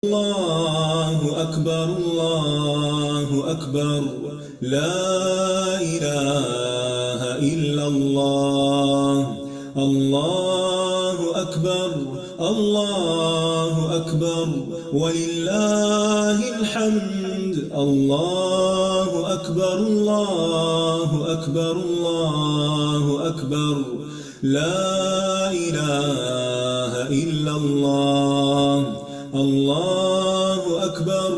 الله أكبر الله أكبر لا إله إلا الله الله أكبر الله أكبر ولله الحمد الله أكبر الله أكبر الله أكبر لا إله إلا الله الله أكبر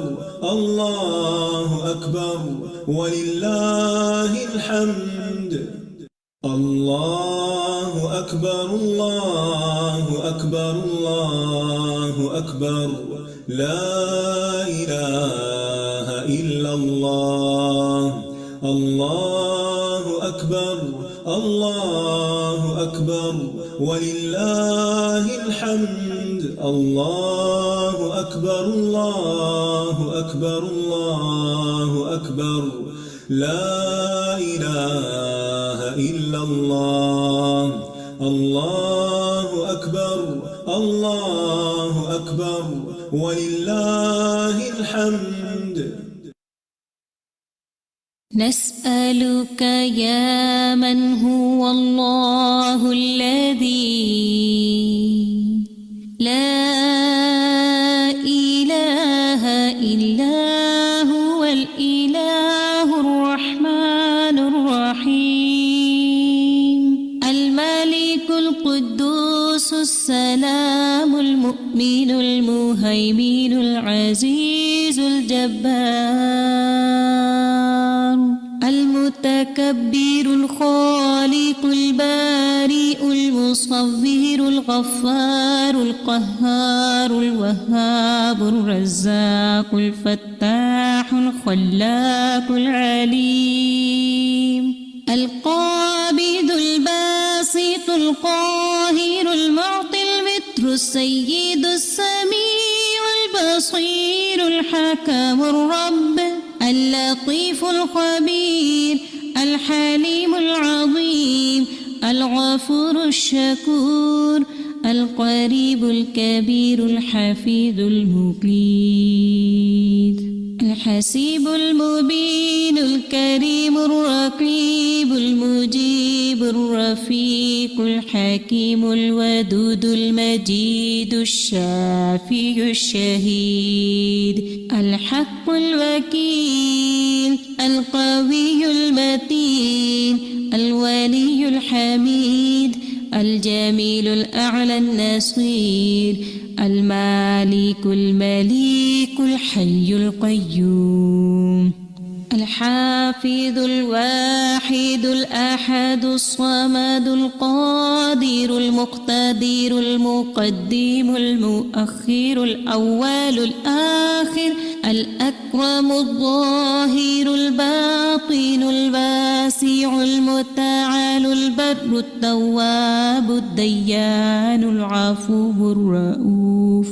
الله أكبر ولله الحمد الله أكبر الله أكبر الله أكبر لا إله إلا الله الله أكبر الله أكبر ولله الحمد الله أكبر الله أكبر الله أكبر لا إله إلا الله الله أكبر الله أكبر ولله الحمد. نسألك يا من هو الله الذي لا إله إلا هو الإله الرحمن الرحيم الملك القدوس السلام المؤمن المهيمن العزيز الجبار المتكبر الخالق البارئ المصور الغفار القهار الوهاب الرزاق الفتاح الخلاق العليم القابض الباسط القاهر المعطي المتر السيد السميع البصير الحكم الرب اللطيف الخبير الحليم العظيم الغفور الشكور القريب الكبير الحفيظ المقيت الحسيب المبين الكريم الرقيب المجيب الرفيق الحكيم الودود المجيد الشافي الشهيد الحق الوكيل القوي المتين الولي الحميد الجميل الأعلى النصير المالك المليك الحي القيوم الحافظ الواحد الأحد الصمد القادر المقتدر المقدم المؤخر الأول الآخر الأكرم الظاهر الباطن الواسع المتعال البر التواب الديان العفو الرؤوف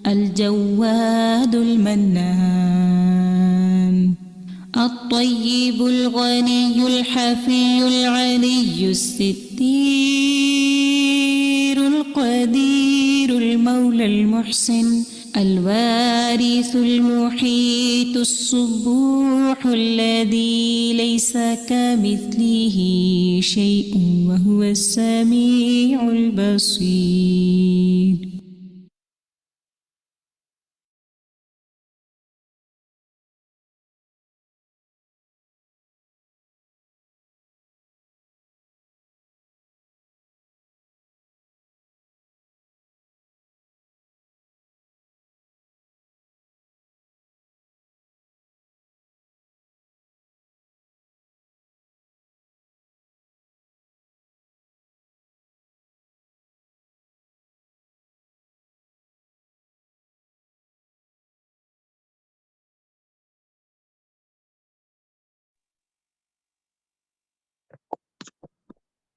الجواد المنان الطيب الغني الحفي العلي الستير القدير المولى المحسن الوارث المحيط الصبوح الذي ليس كمثله شيء وهو السميع البصير.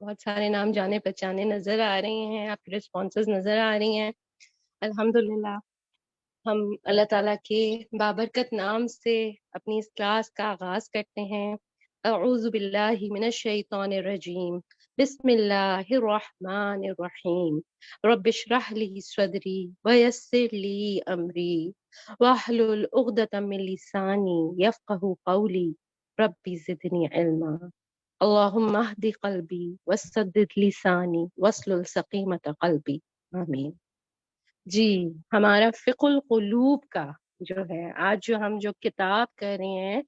بہت سارے نام جانے پہچانے نظر آ رہے ہیں، آپ کی رسپانسز نظر آ رہی ہیں. الحمدللہ ہم اللہ تعالیٰ کے بابرکت نام سے اپنی اس کلاس کا آغاز کرتے ہیں. اعوذ باللہ من الشیطان الرجیم، بسم اللہ الرحمن الرحیم. رب اشرح لی صدری ویسر لی امری واحلل عقدۃ من لسانی یفقہوا قولی رب زدنی علما. اللہم اہد قلبی وسدد لسانی واسلل سقیمۃ قلبی. آمین. جی، ہمارا فقہ القلوب کا جو ہے آج جو کتاب کر رہے ہیں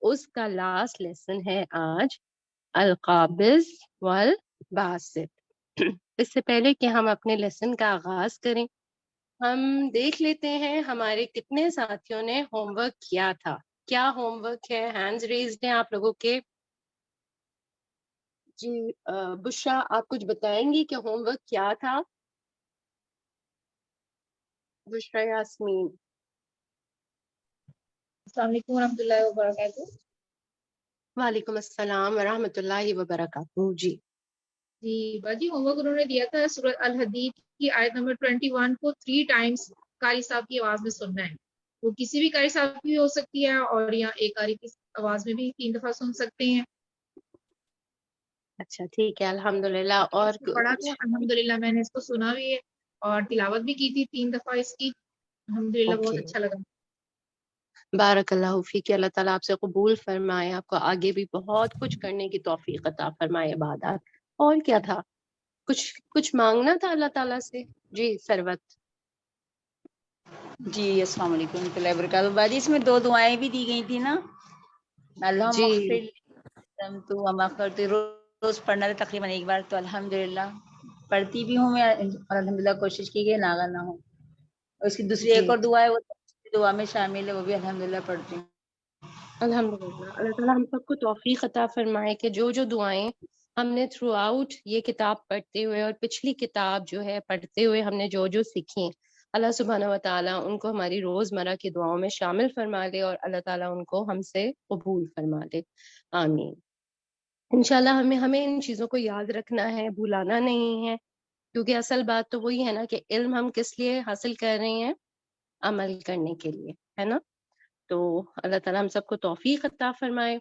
اس کا لاسٹ لیسن ہے آج القابض والباسط. اس سے پہلے کہ ہم اپنے لیسن کا آغاز کریں، ہم دیکھ لیتے ہیں ہمارے کتنے ساتھیوں نے ہوم ورک کیا تھا. کیا ہوم ورک ہے؟ ہینڈز ریزڈ ہیں آپ لوگوں کے. جی بشرا آپ کچھ بتائیں گی کہ ہوم ورک کیا تھا؟ بشرا یاسمین. السلام علیکم ورحمۃ اللہ وبرکاتہ. وعلیکم السلام ورحمۃ اللہ وبرکاتہ. جی جی باجی، ہوم ورک انہوں نے دیا تھا سورۃ الحدید کی آیت نمبر 21 کو 3 ٹائمز قاری صاحب کی آواز میں سننا ہے. وہ کسی بھی قاری صاحب کی ہو سکتی ہے اور یا ایک قاری کی آواز میں بھی 3 دفعہ سن سکتے ہیں. اچھا ٹھیک ہے الحمدللہ. اور پڑھا تھا الحمدللہ، میں نے اس کو سنا بھی ہے اور تلاوت بھی کی تھی 3 دفعہ اس کی. الحمدللہ بہت اچھا لگا. بارک اللہ فیک. اللہ تعالیٰ آپ سے قبول فرمائے، آپ کو آگے بھی بہت کچھ کرنے کی توفیق عطا فرمائے عبادات. اور کیا تھا؟ کچھ مانگنا تھا اللہ تعالیٰ سے. جی سروت. جی السلام علیکم ورحمۃ اللہ وبرکاتہ. باجی اس میں 2 دعائیں بھی دی گئی تھی نا، اللہم جی اغفر تو وما کرتے روز پڑھنا تھا تقریباً ایک بار. تو الحمدللہ پڑھتی بھی ہوں میں اور الحمدللہ کوشش کی گئی ناغا نہ ہو. اور اس کی دوسری جی ایک اور دعا ہے، وہ دعا میں شامل ہے، وہ بھی الحمدللہ پڑھتی ہوں. الحمدللہ اللہ تعالیٰ ہم سب کو توفیق عطا فرمائے کہ جو دعائیں ہم نے تھرو آؤٹ یہ کتاب پڑھتے ہوئے اور پچھلی کتاب جو ہے پڑھتے ہوئے ہم نے جو سیکھی، اللہ سبحانہ و تعالیٰ ان کو ہماری روزمرہ کی دعاؤں میں شامل فرما لے اور اللہ تعالیٰ ان کو ہم سے قبول فرما لے. آمین. انشاءاللہ ہمیں ان چیزوں کو یاد رکھنا ہے، بھولانا نہیں ہے، کیونکہ اصل بات تو وہی ہے نا کہ علم ہم کس لیے حاصل کر رہے ہیں؟ عمل کرنے کے لیے، ہے نا. تو اللہ تعالیٰ ہم سب کو توفیق عطا فرمائے.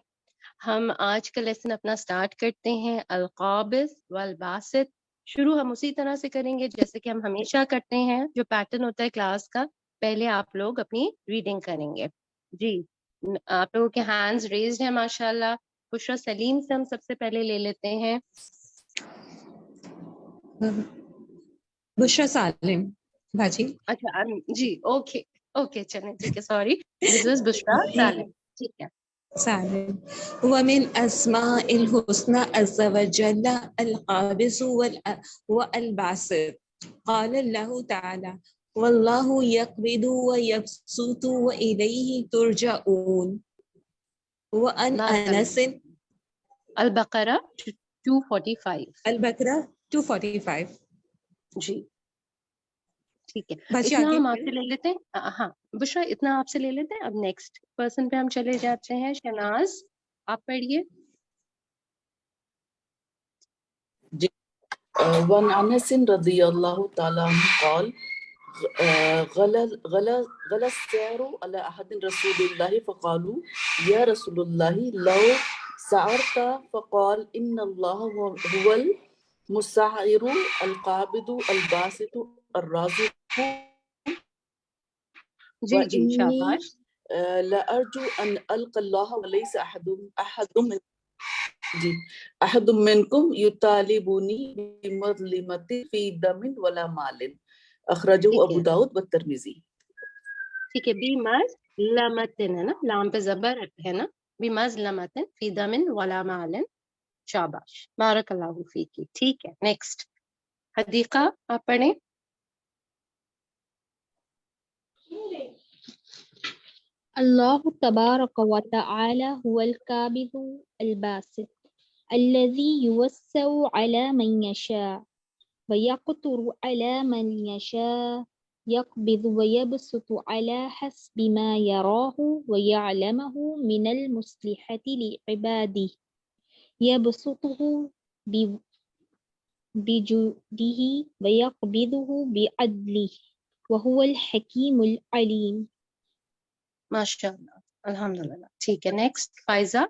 ہم آج کا لیسن اپنا سٹارٹ کرتے ہیں القابض والباسط. شروع ہم اسی طرح سے کریں گے جیسے کہ ہم ہمیشہ کرتے ہیں. جو پیٹرن ہوتا ہے کلاس کا، پہلے آپ لوگ اپنی ریڈنگ کریں گے. جی آپ لوگوں کے ہینڈز ریزڈ ہیں ماشاءاللہ. بشرا سلیم سے ہم سب سے پہلے لے لیتے ہیں. بشرا سالم باجی. اچھا جی اوکے چلیں ٹھیک ہے. سوری دس واز بشرا سالم. ٹھیک ہے. سالم. ومن اسماء الحسنى عز وجل القابض والباسط. قال الله تعالى والله يقبض ويبسط وإليه ترجعون. وأن أنس البقرہ 245. البقرہ 245. جی ٹھیک ہے. باجی اتنا آگے ہم آپ سے لے لیتے ہیں. ہاں بشرا اتنا آپ سے لے لیتے ہیں. اب نیکسٹ پرسن پہ ہم چلے جاتے ہیں. شناز آپ پڑھیے. جی وعن انس رضی اللہ تعالی عنہ قال غلا السعر على احد رسول الله فقالوا يا رسول الله لو سعرت فقال ان الله هو المسعر القابض الباسط الرازق جی وإني شاباش. لأرجو أن ألقى الله وليس أحد منكم يطالبني بمظلمة في دم ولا مال. أخرجه أبو داود والترمذي. ٹھیک ہے. بی مظلمتن ہے نا، لام پہ زبر ہے نا. بی مظلمتن فی دم ولا مال. شاباش بارک اللہ فیکی. ٹھیک ہے. نیکسٹ حدیقہ آپ پڑھیں. الله تبارك وتعالى هو القابض الباسط الذي يوسع على من يشاء ويقدر على من يشاء يقبض ويبسط على حسب ما يراه ويعلمه من المصلحة لعباده يبسطه بجوده ويقبضه بعدله وهو الحكيم العليم. ماشاء اللہ، الحمدللہ. ٹھیک ہے، نیکسٹ فائزہ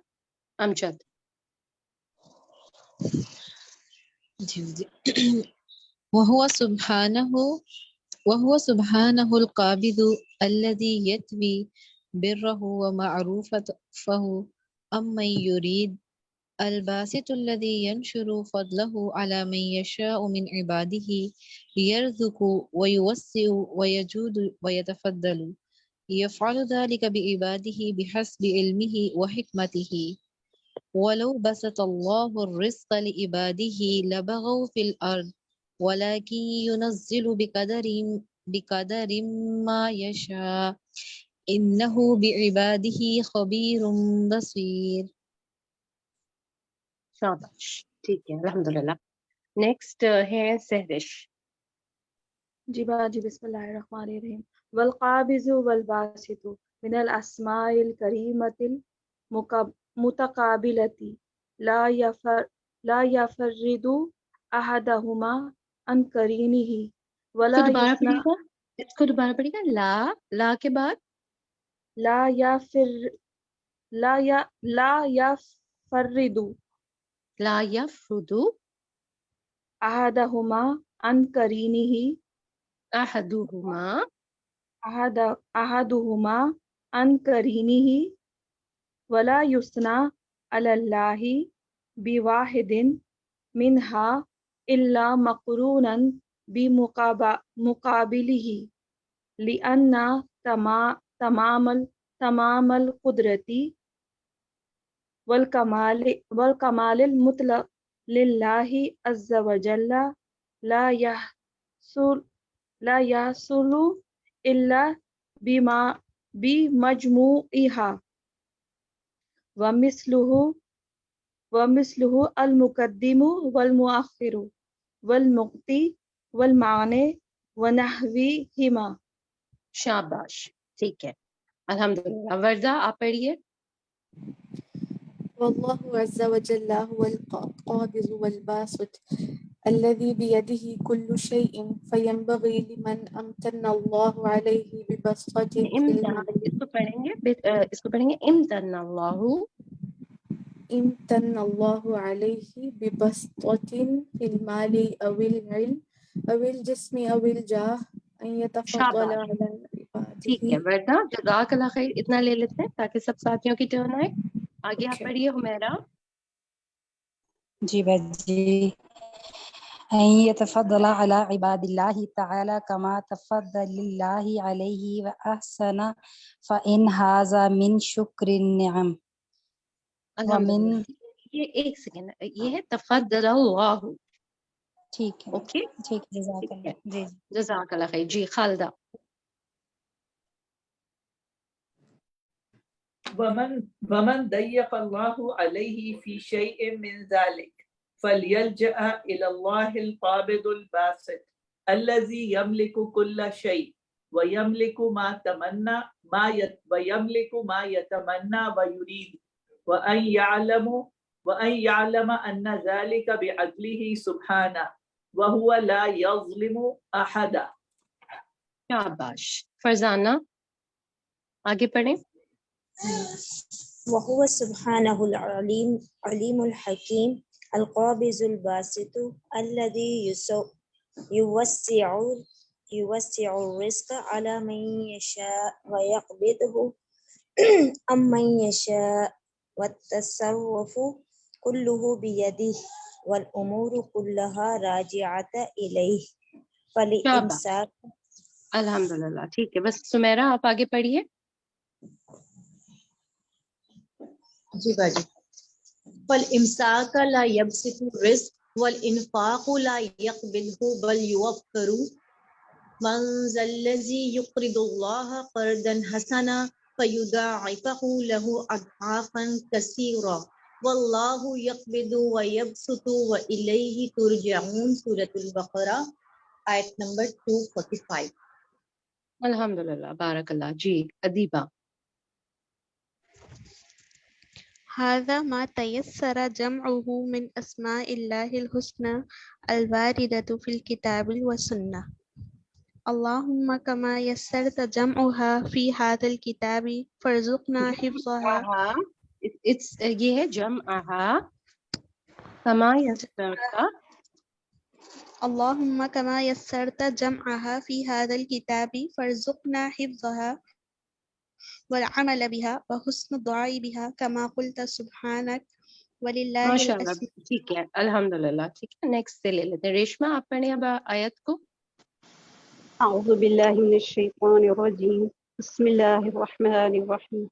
امجد. وهو سبحانه القابض الذي يتوي بره ومعروفه أمن يريد الباسط الذي ينشر فضله على من يشاء من عباده يرزق ويوسع ويجود ويتفضل يفعل ذلك بعباده بحسب علمه وحكمته ولو بسط الله الرزق لعباده لبغوا في الأرض ولكن ينزل بقدر ما يشاء إنه بعباده خبير بصير. شاباش، ٹھیک ہے، الحمدللہ. نیکسٹ ہے سہرش. جی باجی، بسم اللہ الرحمن الرحیم. والقابض والباسط من الاسماء الکریمۃ المتقابلۃ لا يفرد احدهما عن قرینہ ولا دوبارہ یثنى. پڑھیے گا، اس کو دوبارہ پڑھیے گا. لا کے بعد لا يفرد لا یفرد احدهما عن قرینہ احدهما عن قرینہ ولا یثنى علی اللہ بواحد منها الا مقرونا بمقابلہ لأن تمام القدرة والکمال المطلق للہ عز وجل لا يحصل الا بمجموعها ومثله المقدم والمؤخر والمعطی والمانع ونحوہما. شاباش، ٹھیک ہے، الحمدللہ. وردا آپ پڑھیے. والله عز وجل هو القابض والباسط الذي بيده كل شيء فينبغي لمن امتن الله عليه ببسطة في المال. اس کو پڑھیں گے امتن الله عليه ببسطة في المال أو العلم أو الجسم أو الجاه أن يتفضل شاباش، على ٹھیک ہے. عباده. وردا جزاک اللہ خیر. اتنا لے لیتے ہیں تاکہ سب ساتھیوں کی ٹرن آئے. آگے آپ Okay. پڑھیے حمیرہ. جی باجی. أن يتفضل على عباد الله تعالى كما تفضل الله عليه وأحسن فإن هذا من شكر النعم ومن. الحمدللہ. یہ ایک سیکنڈ، یہ ہے تفضل اللہ. ٹھیک ہے، اوکے، ٹھیک ہے، جزاک ٹھیک ہے، اللہ. جی جی. جزاک اللہ خیر. جی خالدہ. ومن ضيق الله عليه في شيء من ذلك فليلجأ إلى الله القابض الباسط الذي يملك كل شيء ويملك ما يتمنى ويريد وأن يعلم أن ذلك بعدله سبحانه وهو لا يظلم أحدا. شاباش. فرزانہ آگے پڑھیں. وهو سبحانه العليم الحكيم القابض الباسط الذي يوسع الرزق على من يشاء ويقبضه عمن يشاء والتصرف كله بيده والأمور كلها راجعة إليه فالإمساك. الحمدللہ، ٹھیک ہے. بس سمیرہ آپ آگے پڑھیے. جی باجی. فالامساک لا یبسط الرزق والانفاق لا يقبله بل يوفر. من ذا الذي يقرض الله قرضا حسنا فيضاعفه له اضعافا كثيرة والله يقبض ويبسط وإليه ترجعون. سورة البقرہ آیت نمبر 245. الحمدللہ، بارک اللہ. جی ادیبہ. هذا ما تيسر جمعه من أسماء الله الحسنى الواردة في الكتاب والسنة. اللهم كما يسرت جمعها في هذا الكتاب فارزقنا حفظها. یہ ہے جمعها کما یسرتا. اللهم كما يسرت جمعها في هذا الكتاب فارزقنا حفظها والعمل بها وحسن الدعاء بها كما قلت سبحانك ولله ماشاء اللہ الأسماء. ٹھیک ہے الحمدللہ. ٹھیک ہے نیکسٹ سے لے لیتے ہیں. ریشما آپ پڑھیں اب آیت کو. أعوذ بالله من الشيطان الرجيم بسم الله الرحمن الرحيم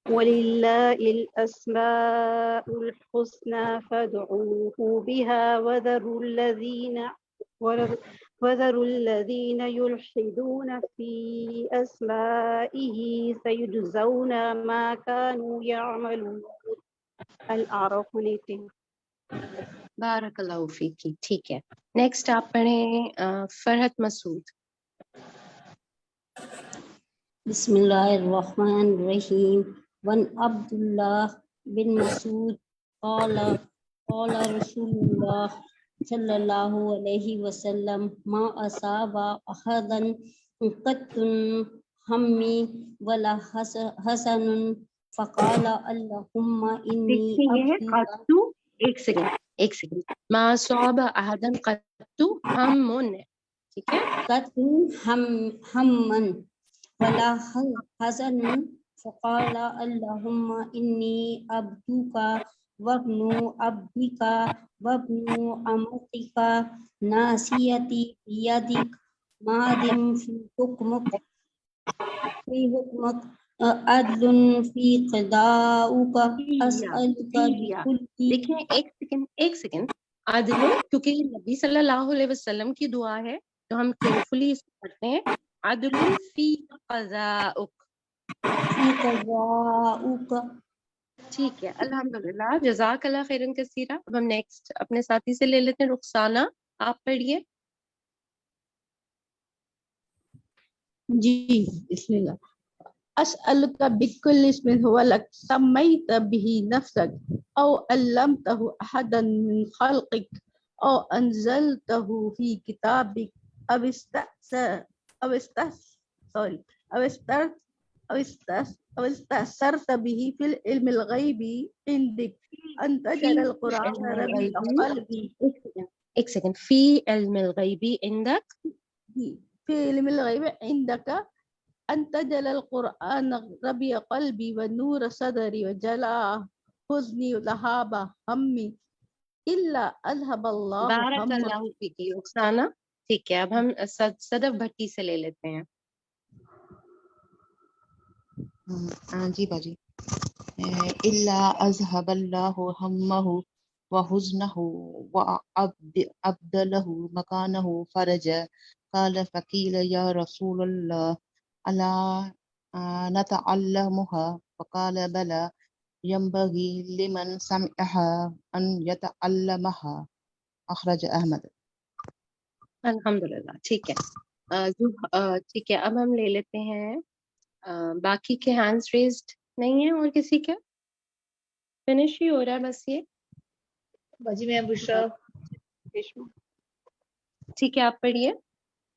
ولله الأسماء الحسنى فادعوه بها وذروا الذين يلحدون في أسمائه سيجزون ما كانوا يعملون. الأعراف 18. بارک اللہ فیکی. ٹھیک ہے نیکسٹ آپ پڑھیں فرحت مسعود. بسم اللہ الرحمن الرحیم. وان عبد اللہ بن مسعود قال رسول اللہ صلی اللہ علیہ وسلم ما اصاب احدا قط ہمی ولا حسن فقال اللہم انی عبدک. ایک سیکنڈ ما صاب احدا قط ہم. ٹھیک ہے قط ہمن ولا حسن فقال اللهم إني عبدك وابن عبدك وابن أمتك ناصيتي بيدك ماض في حكمك عدل في قضاؤك أسألك بكل. دیکھیں ایک سیکنڈ عدل، کیونکہ یہ نبی صلی اللہ علیہ وسلم کی دعا ہے تو ہم کیئرفلی اس کو پڑھتے ہیں. عدل فی قضاؤک. ٹھیک ہے الحمدللہ جزاک اللہ خیرن کثیرہ. اب ہم نیکسٹ اپنے ساتھی سے لے لیتے ہیں. رخسانہ آپ پڑھیے. جی بسم اللہ. اسألک بکل اسم هو لک سمیت به نفسک او علمته احدا من خلقک او انزلته فی کتابک او استأثرت به في العلم الغيب عندك أن تجعل القرآن ربيع قلبي. ایک سیکنڈ. فی علم الغیب عندک. في علم الغيب عندك أن تجعل القرآن ربيع قلبي ونور صدري وجلاء حزني وذهاب همي إلا أذهب الله بارک اللہ فیک رخسانہ. ٹھیک ہے اب ہم صدف بھٹی سے لے لیتے ہیں. جی باجی. الا اذهب الله همه وحزنه وابدله مكانه فرجا. قال فقيل يا رسول الله الا نتعلمها فقال بلى ينبغي لمن سمعها ان يتعلمها. اخرج احمد. الحمدللہ ٹھیک ہے. ٹھیک ہے اب ہم لے لیتے ہیں باقی کے ہینڈز ریزڈ نہیں ہیں اور کسی کا فنش ہی ہو رہا ہے بس یہ. باجی میں بشرا. ٹھیک ہے آپ پڑھیے.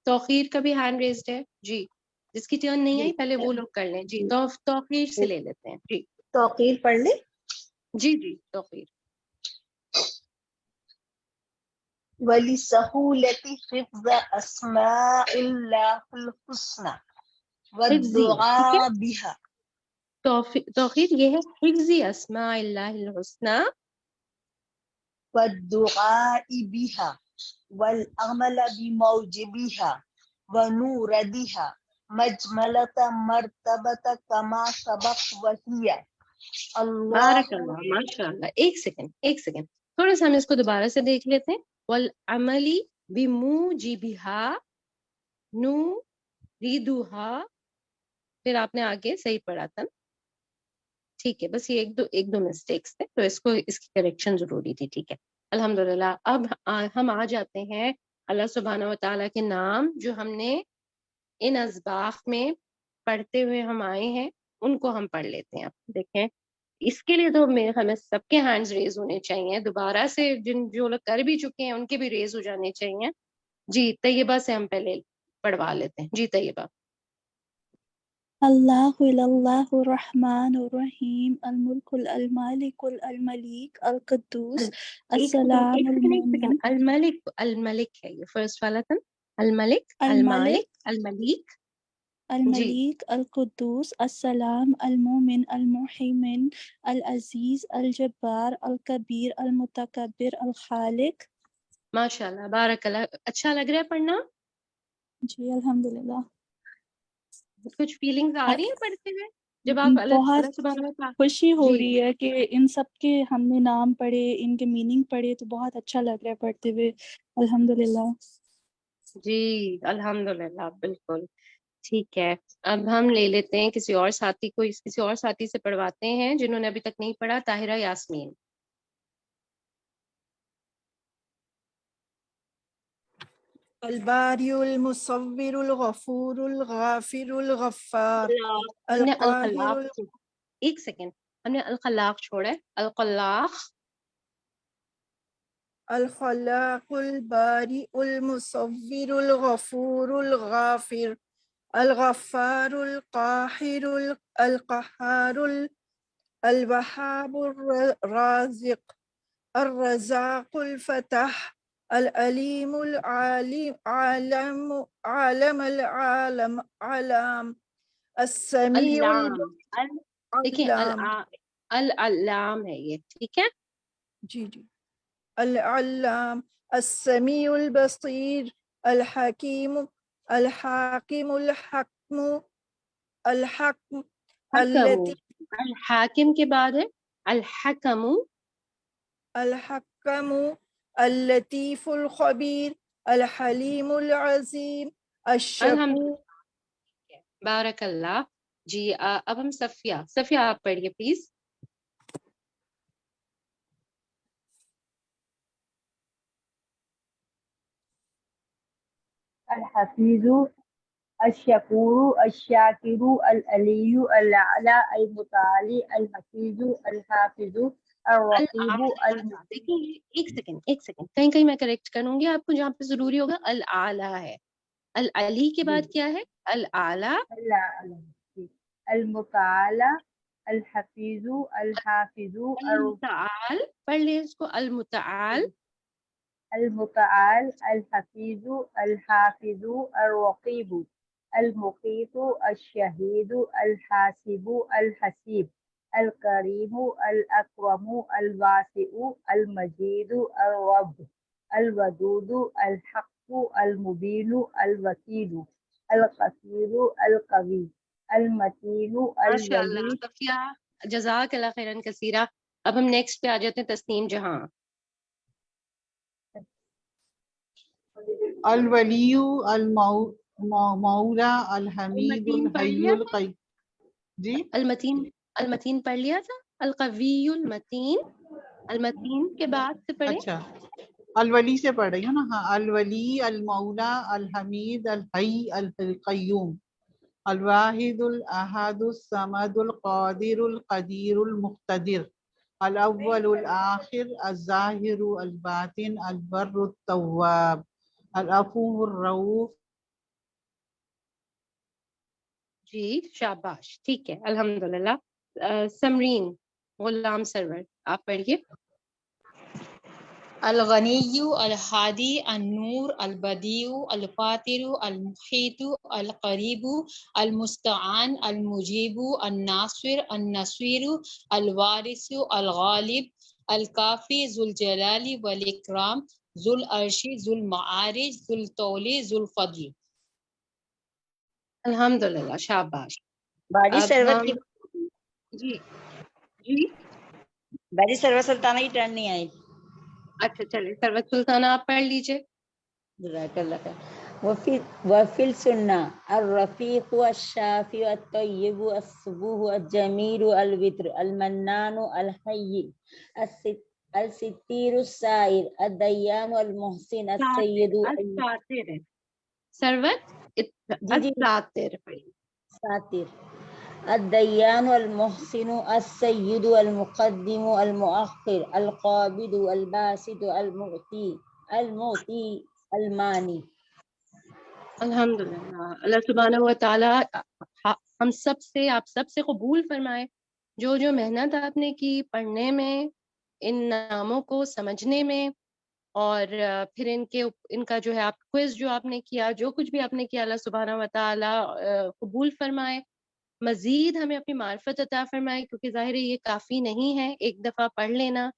توقیر کا بھی ہینڈ ریزڈ ہے جی. جس کی ٹرن نہیں آئی پہلے وہ لوگ کر لیں جی. توقیر سے لے لیتے ہیں جی. توقیر پڑھ لیں. جی توقیر. وَلِسَهُولَةِ حِفْظِ أَسْمَاءِ اللَّهِ الْحُسْنَى وَالدُّعَاءِ بِهَا. توقیر یہ ہے حفظ اسماء اللہ الحسنى وَالدُّعَاءِ بِهَا وَالْعَمَلَ بِمَوْجِبِهَا وَنُورَدِهَا مَجْمَلَةَ مَرْتَبَةَ كَمَا سَبَقَ وَهِيَ. بارک اللہ ماشاء اللہ. ایک سیکنڈ تھوڑا سا ہم اس کو دوبارہ سے دیکھ لیتے ہیں. والعمل بموجبها نُورِدُهَا. پھر آپ نے آگے صحیح پڑھا تھا. ٹھیک ہے بس یہ ایک دو مسٹیکس تھے تو اس کی کریکشن ضروری تھی. ٹھیک ہے الحمدللہ. اب ہم آ جاتے ہیں اللہ سبحانہ وتعالیٰ کے نام جو ہم نے ان اسباق میں پڑھتے ہوئے ہم آئے ہیں ان کو ہم پڑھ لیتے ہیں. دیکھیں اس کے لیے تو میرے خیال میں سب کے ہینڈز ریز ہونے چاہیے دوبارہ سے، جو لوگ کر بھی چکے ہیں ان کے بھی ریز ہو جانے چاہیے. جی طیبہ سے ہم پہلے پڑھوا لیتے ہیں. جی طیبہ. اللہ اللہ الرحمن الرحیم الملک المالک الملیک القدوس السلام المؤمن الملک، الملک ہے یہ فرسٹ والا تھا. الملک، الملک المالک، الملیک. جی الملیک القدوس السلام المؤمن المحیمن العزیز الجبار الکبیر المتکبر الخالق. ماشاء اللہ، بارک اللہ. اچھا لگ رہا ہے پڑھنا؟ جی الحمدللہ. کچھ فیلنگز آ رہی ہیں پڑھتے ہوئے جب آپ اللہ بہت سبحانہ وتعالی؟ خوشی ہو جی رہی ہے کہ ان سب کے ہم نے نام پڑھے، ان کے میننگ پڑھے، تو بہت اچھا لگ رہا ہے پڑھتے ہوئے الحمدللہ. جی الحمدللہ، بالکل ٹھیک ہے. اب ہم لے لیتے ہیں کسی اور ساتھی کو، کسی اور ساتھی سے پڑھواتے ہیں جنہوں نے ابھی تک نہیں پڑھا. طاہرہ یاسمین. الباری المصور الغفور الغافر الغفار ہم نے القاہر الخلاق، ایک سیکنڈ، ہم نے الخلاق چھوڑا ہے. الخلاق. الخلاق الباری المصور الغفور الغافر الغفار القاهر القهار الوهاب الرازق الرزاق الفتح العليم العالم عالم العالم علام السميع علام، دیکھیں العلام ہے یہ، ٹھیک ہے. جی جی. العلام السميع البصير الحكيم الحاكم الحكم الحكم حکم، الحاکم کے بعد ہے الحکم. الحكم اللطيف الخبير الحليم العظيم الشكور. بارک اللہ. جی اب ہم صفیہ آپ پڑھیے پلیز. الحفیظ الشکور الشاکر العلی الاعلی المتعالی الحفیظ الحافظ الرقیب دیکھیں ایک سیکنڈ کہیں میں کریکٹ کروں گی آپ کو، جہاں پہ ضروری ہوگا الاعلی ہے. العلی کے بعد کیا ہے؟ الاعلی. المتعالی الحفیظ الحافظ المتعال، پڑھ لیں اس کو. المتعال، المتعال الحفیظ الحافظ الرقیب المقیت الشہید الحاسب الحسیب الکریم الاکرم الواسع المجید الرب الودود الحق المبین الوکیل القصیر القوی المتین ماشاء اللہ الولی. صفیہ، جزاک اللہ خیرن کثیرہ. اب ہم نیکسٹ پہ آ جاتے ہیں تسنیم جہاں. الولی المولا الحمید الحی القیوم. جی المتین پڑھ لیا تھا. القوی المتین، المتین کے بعد سے پڑھیں. اچھا الولی سے پڑھ رہی ہوں نا. ہاں الولی المولا الحمید الحی القیوم الواحد الاحد الصمد القادر القدیر المقتدر الاول الآخر الظاہر الباطن البر التواب العفو الرؤوف. جی شاباش، ٹھیک ہے الحمدللہ. سمرین غلام سرور آپ پڑھیے. الغنی الہادی النور البدیع الفاطر المحیط القریب المستعان المجیب الناصر النصیر الوارث الغالب الکافی ذو الجلال والاکرام ذو العرش ذو المعارج ذو الطول ذو الفضل. الحمدللہ شاباش. باجی سرور کی جی باجی سرور سلطانہ کی ٹرن نہیں آئی. اچھا چلے سروت سلطانہ آپ پڑھ لیجیے. جزاک اللہ خیر. وفی السنہ الرفیق الشافع الطیب الصبوح الجمیل الوتر المنان الحی الستیر السائر الدیان المحسن السید سروت الساتر. ساتر الديان المحسن السيد المقدم المؤخر القابض الباسط المعطي الماني. الحمدللہ، اللہ سبحانہ و تعالیٰ ہم سب سے، آپ سب سے قبول فرمائے جو جو محنت آپ نے کی پڑھنے میں، ان ناموں کو سمجھنے میں، اور پھر ان کا جو ہے آپ کوئز جو آپ نے کیا، جو کچھ بھی آپ نے کیا، اللہ سبحانہ و تعالیٰ قبول فرمائے، مزید ہمیں اپنی معرفت عطا فرمائے، کیونکہ ظاہر ہے یہ کافی نہیں ہے ایک دفعہ پڑھ لینا،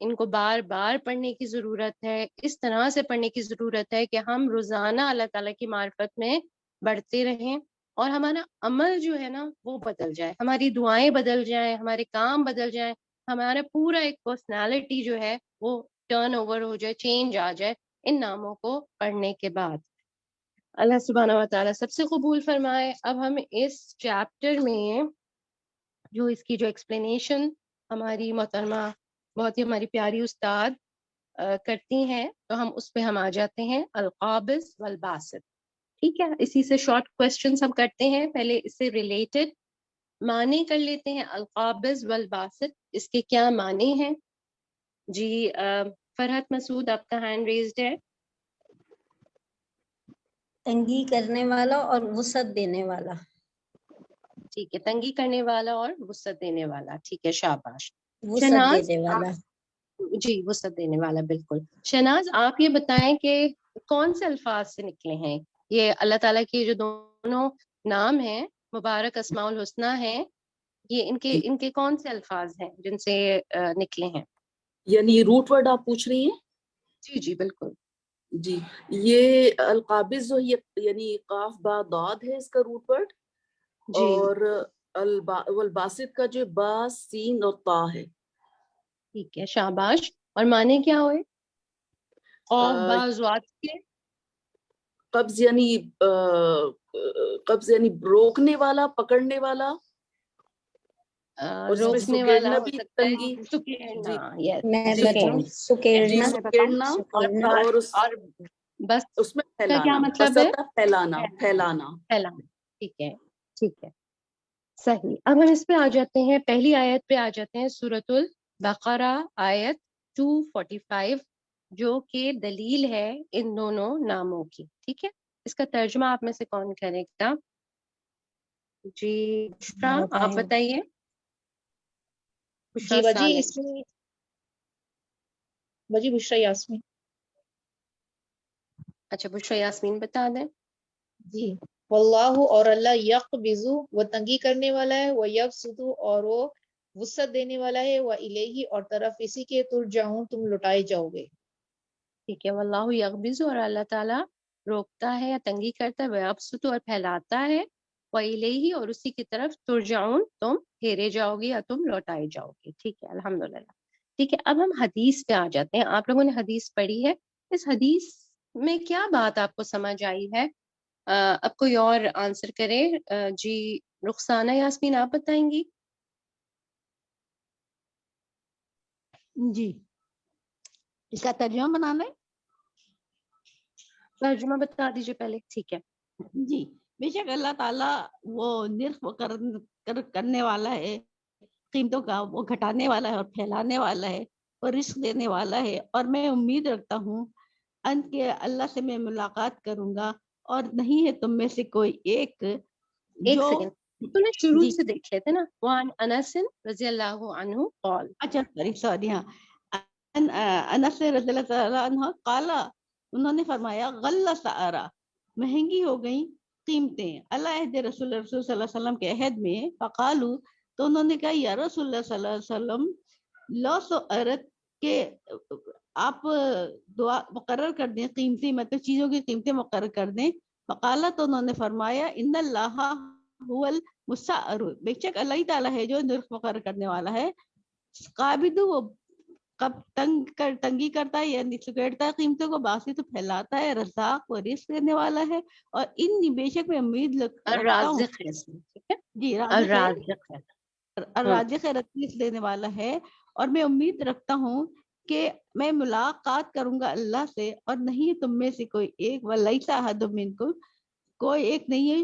ان کو بار بار پڑھنے کی ضرورت ہے، اس طرح سے پڑھنے کی ضرورت ہے کہ ہم روزانہ اللہ تعالیٰ کی معرفت میں بڑھتے رہیں، اور ہمارا عمل جو ہے نا وہ بدل جائے، ہماری دعائیں بدل جائیں، ہمارے کام بدل جائیں، ہمارا پورا ایک پرسنالٹی جو ہے وہ ٹرن اوور ہو جائے، چینج آ جائے ان ناموں کو پڑھنے کے بعد۔ اللہ سبحانہ و تعالیٰ سب سے قبول فرمائے۔ اب ہم اس چیپٹر میں جو اس کی جو ایکسپلینیشن ہماری محترمہ بہت ہی ہماری پیاری استاد کرتی ہیں، تو ہم اس پہ ہم آ جاتے ہیں، القابض والباسط، ٹھیک ہے؟ اسی سے شارٹ کوسچنز ہم کرتے ہیں، پہلے اس سے ریلیٹڈ معنی کر لیتے ہیں، القابض والباسط اس کے کیا معنی ہیں؟ جی فرحت مسعود آپ کا ہینڈ ریزڈ ہے۔ تنگی کرنے والا اور وسعت دینے والا۔ ٹھیک ہے، تنگی کرنے والا اور وسعت دینے والا، ٹھیک ہے، شاباش۔ وسعت شہناز دینے والا۔ جی وسعت دینے والا، بالکل۔ شہناز آپ یہ بتائیں کہ کون سے الفاظ سے نکلے ہیں یہ اللہ تعالیٰ کے جو دونوں نام ہیں، مبارک اسماء الحسنہ ہیں، یہ ان کے کون سے الفاظ ہیں جن سے نکلے ہیں؟ یعنی روٹ ورڈ آپ پوچھ رہی ہیں؟ جی جی بالکل جی، یہ القابض جو یعنی قاف با ضاد ہے اس کا روٹ ورڈ، اور والباسط کا جو با سین اور تا ہے۔ ٹھیک ہے، شاباش۔ اور معنی کیا ہوئے؟ قاف با ضاد کے قبض یعنی روکنے والا، پکڑنے والا، روکنے والا ہو سکتا ہے، سکیڑنا، اور بس اس میں کا کیا مطلب ہے؟ پھیلانا۔ ٹھیک ہے، ٹھیک ہے، صحیح۔ اب ہم اس پہ آ جاتے ہیں، پہلی آیت پہ آ جاتے ہیں، سورۃ البقرہ آیت 245، جو کہ دلیل ہے ان دونوں ناموں کی، ٹھیک ہے؟ اس کا ترجمہ آپ میں سے کون کرے گا؟ جی بشرا آپ بتائیے۔ جی باجی اس میں باجی بشرا یاسمین۔ اچھا بشرا یاسمین بتا دیں۔ جی، واللہ اور اللہ یقبض وہ تنگی کرنے والا ہے، وہ یبسط اور وہ وسعت دینے والا ہے، وہ الیہ اور طرف اسی کے ترجعون تم لوٹائے جاؤ گے۔ ٹھیک ہے، واللہ یقبض اور اللہ تعالیٰ روکتا ہے یا تنگی کرتا ہے، ویبسط اور پھیلاتا ہے، وَإِلَيْهِ اور اسی کی طرف ترجعون تم پھیرے جاؤ گے یا تم لوٹائے جاؤ گے، ٹھیک ہے، الحمدللہ۔ ٹھیک ہے، اب ہم حدیث پہ آ جاتے ہیں۔ آپ لوگوں نے حدیث پڑھی ہے، اس حدیث میں کیا بات آپ کو سمجھ آئی ہے؟ اب کوئی اور آنسر کرے؟ جی رخسانہ یاسمین آپ بتائیں گی؟ جی، اس کا ترجمہ بنانا ہے؟ ترجمہ بتا دیجیے پہلے، ٹھیک ہے۔ جی، بے شک اللہ تعالیٰ وہ نرخ مقرر کرنے والا ہے، قیمتوں کا وہ گھٹانے والا ہے اور پھیلانے والا ہے اور رزق دینے والا ہے، اور میں امید رکھتا ہوں ان کے اللہ سے میں ملاقات کروں گا، اور نہیں ہے تم میں سے کوئی ایک جو تو نے شروع سے دیکھ لیتے نا، وان انس رضی اللہ عنہ قال، اچھا سوری ہاں، انس رضی اللہ تعالیٰ عنہ قال، انہوں نے فرمایا غلہ سعرا مہنگی ہو گئی قیمتیں اللہ عہد رسول صلی اللہ علیہ وسلم کے عہد میں، فقالو تو انہوں نے کہا یا رسول اللہ صلی اللہ علیہ وسلم لو سعرت کہ آپ دعا مقرر کر دیں قیمتیں، مطلب چیزوں کی قیمتیں مقرر کر دیں۔ فقالا تو انہوں نے فرمایا ان اللہ هو المسعر بے شک اللہ تعالیٰ ہے جو نرخ مقرر کرنے والا ہے، قابض وہ کب تنگی کرتا ہے یعنی سکیڑتا ہے قیمتوں کو، باسی تو پھیلاتا ہے، رزاق وہ رزق دینے والا ہے، اور ان بے شک میں امید رکھتا ہوں جی الرازق ہے رزق دینے والا ہے، اور میں امید رکھتا ہوں کہ میں ملاقات کروں گا اللہ سے، اور نہیں تم میں سے کوئی ایک ولیس احد منکم کوئی ایک نہیں ہے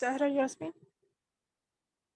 طاہرہ یاسمین.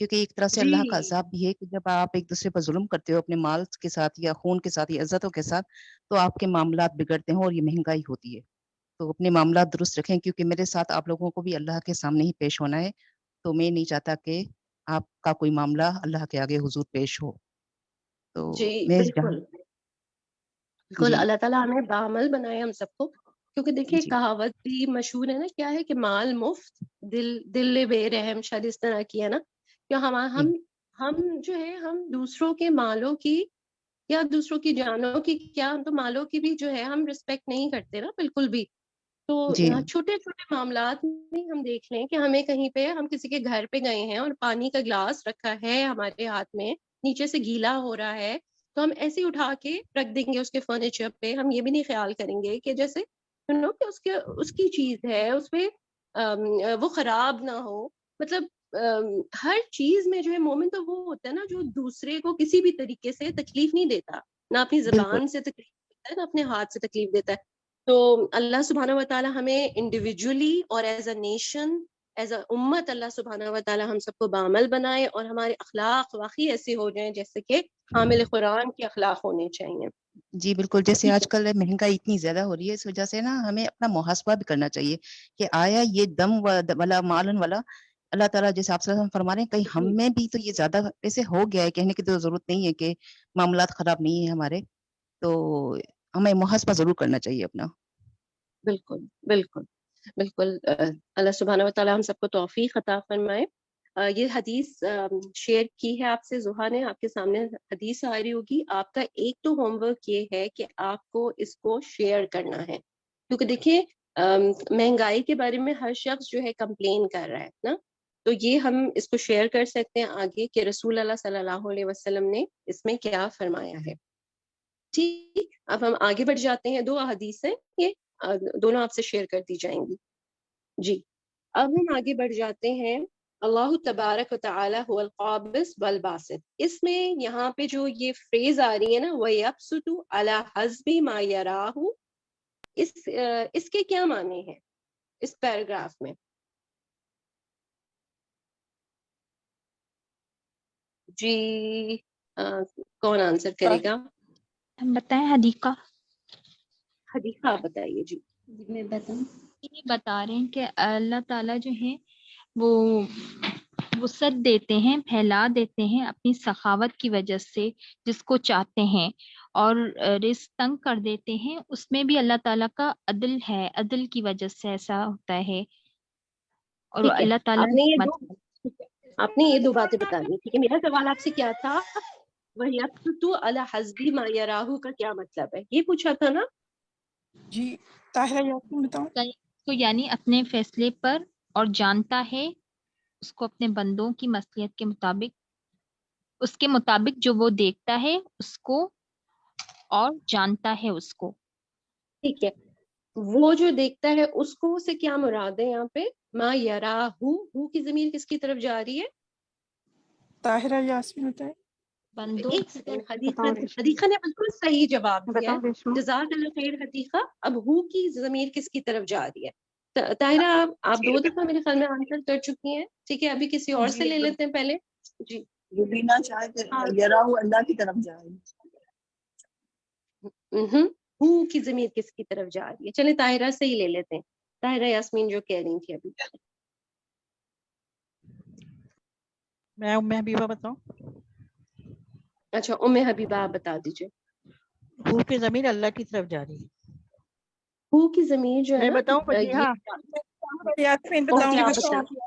کیونکہ ایک طرح سے اللہ کا عذاب بھی ہے کہ جب آپ ایک دوسرے پر ظلم کرتے ہو اپنے مال کے ساتھ یا خون کے ساتھ یا عزتوں کے ساتھ، تو آپ کے معاملات بگڑتے ہیں اور یہ مہنگائی ہوتی ہے. تو اپنے معاملات درست رکھیں، کیونکہ میرے ساتھ آپ لوگوں کو بھی اللہ کے سامنے ہی پیش ہونا ہے. تو میں نہیں چاہتا کہ آپ کا کوئی معاملہ اللہ کے آگے حضور پیش ہو. تو جی میں بالکل بالکل، جی اللہ تعالیٰ ہمیں بعمل بنائے ہم سب کو. کیونکہ دیکھیے جی کہاوت بھی مشہور ہے نا، کیا ہے کہ مال مفت دل بے رحم، شاید اس طرح کی ہے نا. کہ جی ہم جو ہے ہم دوسروں کے مالوں کی یا دوسروں کی جانوں کی، کیا ہم تو مالوں کی بھی جو ہے ہم رسپیکٹ نہیں کرتے نا بالکل بھی. تو جی چھوٹے چھوٹے معاملات میں ہم دیکھ لیں کہ ہمیں کہیں پہ ہم کسی کے گھر پہ گئے ہیں اور پانی کا گلاس رکھا ہے ہمارے ہاتھ میں، نیچے سے گیلا ہو رہا ہے، تو ہم ایسے ہی اٹھا کے رکھ دیں گے اس کے فرنیچر پہ. ہم یہ بھی نہیں خیال کریں گے کہ جیسے کہ اس کی چیز ہے، اس پہ وہ خراب نہ ہو. مطلب ہر چیز میں جو ہے مومن تو وہ ہوتا ہے نا جو دوسرے کو کسی بھی طریقے سے تکلیف نہیں دیتا، نہ اپنی بالکل زبان سے تکلیف دیتا ہے نہ اپنے ہاتھ سے تکلیف دیتا ہے. تو اللہ سبحانہ و تعالیٰ ہمیں انڈیویجولی اور as a nation, as a امت، اللہ سبحانہ و تعالیٰ ہم سب کو بعمل بنائے اور ہمارے اخلاق واقعی ایسے ہو جائیں جیسے کہ حامل قرآن کے اخلاق ہونے چاہیے. جی بالکل. جیسے ٹھیک آج ہے. کل مہنگائی اتنی زیادہ ہو رہی ہے، اس وجہ سے نا ہمیں اپنا محاسبہ بھی کرنا چاہیے کہ آیا یہ دم والا مالن والا اللہ تعالیٰ جیسے آپ صلی اللہ علیہ وسلم فرما رہے ہیں، کہیں ہم جی میں بھی تو یہ زیادہ ایسے ہو گیا ہے. کہنے کی تو ضرورت نہیں ہے کہ معاملات خراب نہیں ہیں ہمارے. تو ہمیں محاسبہ ضرور کرنا چاہیے اپنا. بالکل بالکل بالکل. اللہ سبحانہ و تعالیٰ ہم سب کو توفیق عطا فرمائے. یہ حدیث شیئر کی ہے آپ سے زحا نے، آپ کے سامنے حدیث آ رہی ہوگی. آپ کا ایک تو ہوم ورک یہ ہے کہ آپ کو اس کو شیئر کرنا ہے، کیونکہ دیکھیے مہنگائی کے بارے میں ہر شخص جو ہے کمپلین کر رہا ہے نا. تو یہ ہم اس کو شیئر کر سکتے ہیں آگے کہ رسول اللہ صلی اللہ علیہ وسلم نے اس میں کیا فرمایا ہے. ٹھیک، اب ہم آگے بڑھ جاتے ہیں. 2 احادیث ہیں، یہ دونوں آپ سے شیئر کر دی جائیں گی. جی اب ہم آگے بڑھ جاتے ہیں. اللہ تبارک و تعالی هو القابض والباسط. اس میں یہاں پہ جو یہ فریز آ رہی ہے نا، وَيَبْسُطُ عَلَى حَسْبِ مَا يَرَاهُ، اس کے کیا معنی ہیں اس پیراگراف میں؟ جی کون آنسر کرے گا؟ ہم بتائیں حدیقہ. حدیقہ بتائیے. جی میں بتاؤں، یہ بتا رہے ہیں کہ اللہ تعالیٰ جو ہے وہ وسعت دیتے ہیں، پھیلا دیتے ہیں اپنی سخاوت کی وجہ سے جس کو چاہتے ہیں، اور رزق تنگ کر دیتے ہیں. اس میں بھی اللہ تعالیٰ کا عدل ہے، عدل کی وجہ سے ایسا ہوتا ہے. اور ٹھیک ہے، اللہ تعالیٰ آپ نے یہ 2 باتیں بتا دی. ٹھیک ہے، میرا سوال آپ سے کیا تھا؟ وَيَبْسُطُ عَلَى حَسْبِ مَا يَرَاهُ کا کیا مطلب ہے؟ یہ پوچھا تھا نا. جی طاہرہ یاسمین بتاؤں. تو یعنی اپنے فیصلے پر اور جانتا ہے اس کو اپنے بندوں کی مصلحت کے مطابق، اس کے مطابق جو وہ دیکھتا ہے اس کو اور جانتا ہے اس کو. ٹھیک ہے، وہ جو دیکھتا ہے اس کو سے کیا مراد ہے یہاں پہ؟ ما یراہو، ہو کی ضمیر کس کی طرف جا رہی ہے؟ طاہرہ یاسمین بتائیں. بندوں ایک سیکنڈ، حدیقہ نے بالکل صحیح جواب دیا ہے. جزاک اللہ خیر حدیقہ. اب ہو کی ضمیر کس کی طرف جا رہی ہے؟ طاہرہ آپ 2 دفعہ میرے خیال میں آنسر کر چکی ہیں. ٹھیک ہے، ابھی کسی اور سے لے لیتے ہیں پہلے. جی روبینہ شاید یراہو اللہ کی طرف جائے. ہو کی ضمیر کس کی طرف جا رہی ہے؟ چلے طاہرہ سے ہی لے لیتے ہیں. طاہرہ یاسمین جو کہہ رہی تھی ابھی. میں ام حبیبہ بتاؤں. اچھا ام حبیبہ آپ بتا دیجیے. ہو کی ضمیر اللہ کی طرف جا رہی ہے. ہو کی ضمیر جو ہے میں نا بتاؤں یہ یاسمین اوکے آپ بتاؤں. بتا.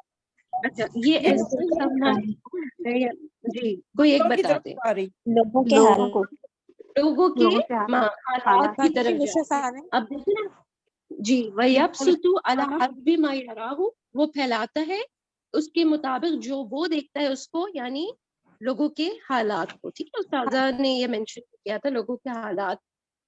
اچھا یہ ایسے سمجھا جی کوئی ایک بتا دے. لوگوں کے حال کو. لوگوں کے حالات کی طرف جائے. اب دیکھیں نا جی وَيَبْسُطُ عَلَى حَسْبِ مَا يَرَاهُ، وہ پھیلاتا ہے اس کے مطابق جو وہ دیکھتا ہے اس کو، یعنی لوگوں کے حالات کو. ٹھیک ہے، استاذہ نے یہ مینشن کیا تھا لوگوں کے حالات.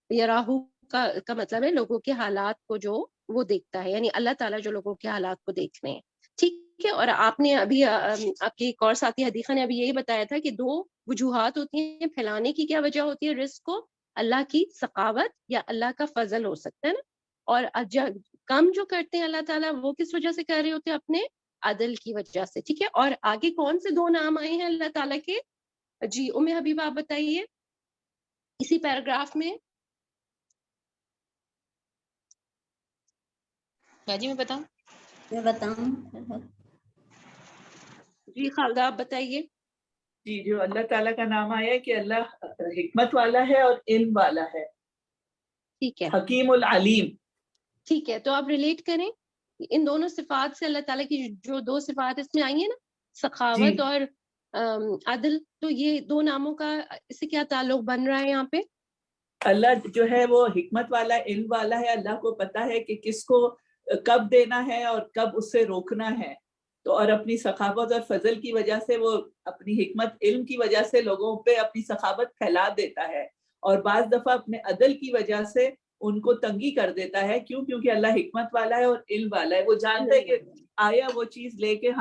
یراہو کا مطلب ہے لوگوں کے حالات کو جو وہ دیکھتا ہے، یعنی اللہ تعالیٰ جو لوگوں کے حالات کو دیکھ رہے ہیں. ٹھیک ہے، اور آپ نے ابھی آپ کی ایک اور ساتھی حدیقہ نے ابھی یہی بتایا تھا کہ 2 وجوہات ہوتی ہیں پھیلانے کی. کیا وجہ ہوتی ہے رزق کو؟ اللہ کی سخاوت یا اللہ کا فضل ہو سکتا ہے نا. اور کم جو کرتے ہیں اللہ تعالیٰ وہ کس وجہ سے کر رہے ہوتے ہیں؟ اپنے عدل کی وجہ سے. ٹھیک ہے, اور آگے کون سے 2 نام آئے ہیں اللہ تعالیٰ کے؟ جی ام حبیبہ آپ بتائیے اسی پیراگراف میں. کیا جی میں بتاؤں؟ میں بتاؤں. جی خالدہ آپ بتائیے. جی جو اللہ تعالیٰ کا نام آیا ہے کہ اللہ حکمت والا ہے اور علم والا ہے, ٹھیک ہے, حکیم العلیم. ٹھیک ہے, تو آپ ریلیٹ کریں ان دونوں صفات سے. اللہ تعالیٰ کی جو 2 صفات اس میں آئی ہیں نا, سخاوت اور عدل, تو یہ 2 ناموں کا اس سے کیا تعلق بن رہا ہے یہاں پہ؟ اللہ جو ہے وہ حکمت والا, علم والا ہے. اللہ کو پتا ہے کہ کس کو کب دینا ہے اور کب اس سے روکنا ہے. تو اور اپنی سخاوت اور فضل کی وجہ سے وہ اپنی حکمت علم کی وجہ سے لوگوں پہ اپنی سخاوت پھیلا دیتا ہے, اور بعض دفعہ اپنے عدل کی وجہ سے ان کو تنگی کر دیتا ہے. کیوں؟ کیونکہ اللہ حکمت والا ہے اور علم والا ہے. وہ جانتے ہیں کہ آیا وہ چیز لے کے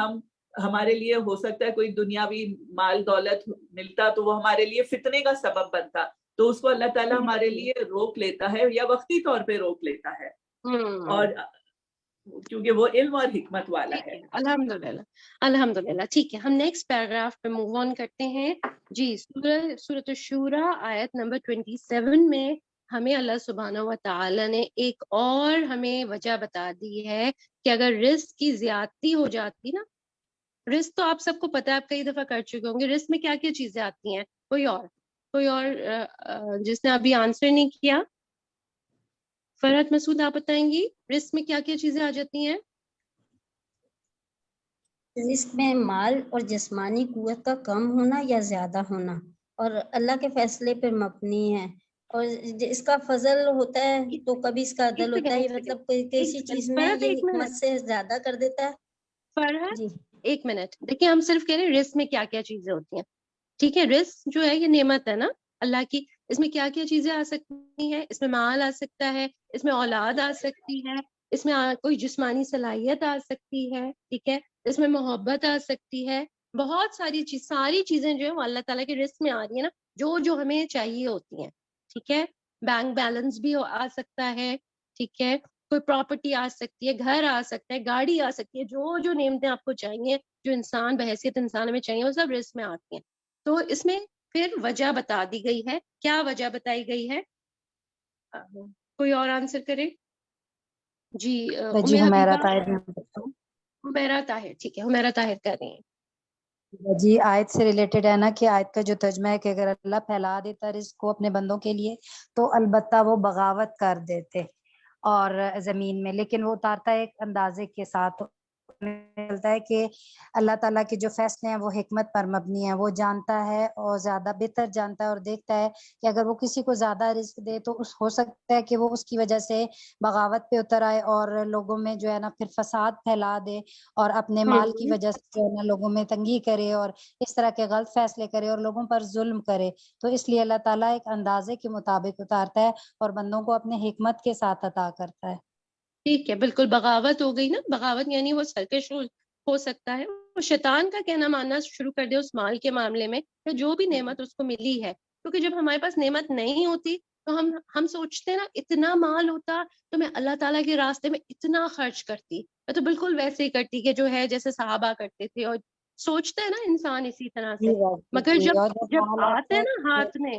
ہمارے لیے ہو سکتا ہے کوئی دنیاوی مال دولت ملتا تو وہ ہمارے لیے فتنے کا سبب بنتا, تو اس کو اللہ تعالیٰ ہمارے لیے روک لیتا ہے یا وقتی طور پہ روک لیتا ہے, اور کیونکہ وہ علم اور حکمت والا ہے. الحمدللہ الحمدللہ. ٹھیک ہے, ہم نیکسٹ پیراگراف پہ موو آن کرتے ہیں. جی سورۃ الشورى آیت نمبر 27 میں ہمیں اللہ سبحانہ و تعالی نے ایک اور ہمیں وجہ بتا دی ہے کہ اگر رزق کی زیادتی ہو جاتی نا, رزق تو آپ سب کو پتہ ہے, آپ کئی دفعہ کر چکے ہوں گے, رزق میں کیا کیا چیزیں آتی ہیں؟ کوئی اور جس نے ابھی آنسر نہیں کیا؟ فرحت مسعود آپ بتائیں گی رزق میں کیا کیا چیزیں آ جاتی ہیں؟ رزق میں مال اور جسمانی قوت کا کم ہونا یا زیادہ ہونا, اور اللہ کے فیصلے پر مبنی ہے, اور اس کا فضل ہوتا ہے تو کبھی اس کا عدل ہوتا ہے. مطلب کسی چیز میں یہ حکمت سے زیادہ کر دیتا ہے. فرحت جی 1 منٹ, دیکھیں ہم صرف کہہ رہے ہیں رزق میں کیا کیا چیزیں ہوتی ہیں. ٹھیک ہے, رزق جو ہے یہ نعمت ہے نا اللہ کی, اس میں کیا کیا چیزیں آ سکتی ہیں؟ اس میں مال آ سکتا ہے, اس میں اولاد آ سکتی ہے, اس میں کوئی جسمانی صلاحیت آ سکتی ہے, ٹھیک ہے, اس میں محبت آ سکتی ہے, بہت ساری چیزیں جو ہیں وہ اللہ تعالیٰ کے رزق میں آ رہی ہیں نا, جو ہمیں چاہیے ہوتی ہیں. ٹھیک ہے, بینک بیلنس بھی آ سکتا ہے, ٹھیک ہے, کوئی پراپرٹی آ سکتی ہے, گھر آ سکتا ہے, گاڑی آ سکتی ہے, جو نعمتیں آپ کو چاہیے, جو انسان بحیثیت انسان میں چاہیے, وہ سب رزق میں آتی ہیں. تو اس میں پھر وجہ بتا دی گئی ہے. کیا وجہ بتائی گئی ہے؟ کوئی اور آنسر کرے؟ جی جی حمیرہ طاہر. حمیرہ طاہر, ٹھیک ہے, حمیرہ طاہر کر رہی ہیں. جی آیت سے ریلیٹڈ ہے نا کہ آیت کا جو ترجمہ ہے کہ اگر اللہ پھیلا دیتا رزق کو اپنے بندوں کے لیے تو البتہ وہ بغاوت کر دیتے اور زمین میں, لیکن وہ اتارتا ہے ایک اندازے کے ساتھ. ملتا ہے کہ اللہ تعالیٰ کے جو فیصلے ہیں وہ حکمت پر مبنی ہیں. وہ جانتا ہے اور زیادہ بہتر جانتا ہے اور دیکھتا ہے کہ اگر وہ کسی کو زیادہ رزق دے تو ہو سکتا ہے کہ وہ اس کی وجہ سے بغاوت پہ اتر آئے اور لوگوں میں جو ہے نا پھر فساد پھیلا دے اور اپنے مال کی وجہ سے جو ہے نا لوگوں میں تنگی کرے اور اس طرح کے غلط فیصلے کرے اور لوگوں پر ظلم کرے. تو اس لیے اللہ تعالیٰ ایک اندازے کے مطابق اتارتا ہے اور بندوں کو اپنے حکمت کے ساتھ عطا کرتا ہے. ٹھیک ہے, بالکل بغاوت ہو گئی نا, بغاوت یعنی وہ سرکش ہو سکتا ہے, وہ شیطان کا کہنا ماننا شروع کر دے اس مال کے معاملے میں, جو بھی نعمت اس کو ملی ہے. کیونکہ جب ہمارے پاس نعمت نہیں ہوتی تو ہم سوچتے ہیں نا اتنا مال ہوتا تو میں اللہ تعالیٰ کے راستے میں اتنا خرچ کرتی, میں تو بالکل ویسے ہی کرتی کہ جو ہے جیسے صحابہ کرتے تھے, اور سوچتا ہے نا انسان اسی طرح سے. مگر جب آتا ہے نا ہاتھ میں,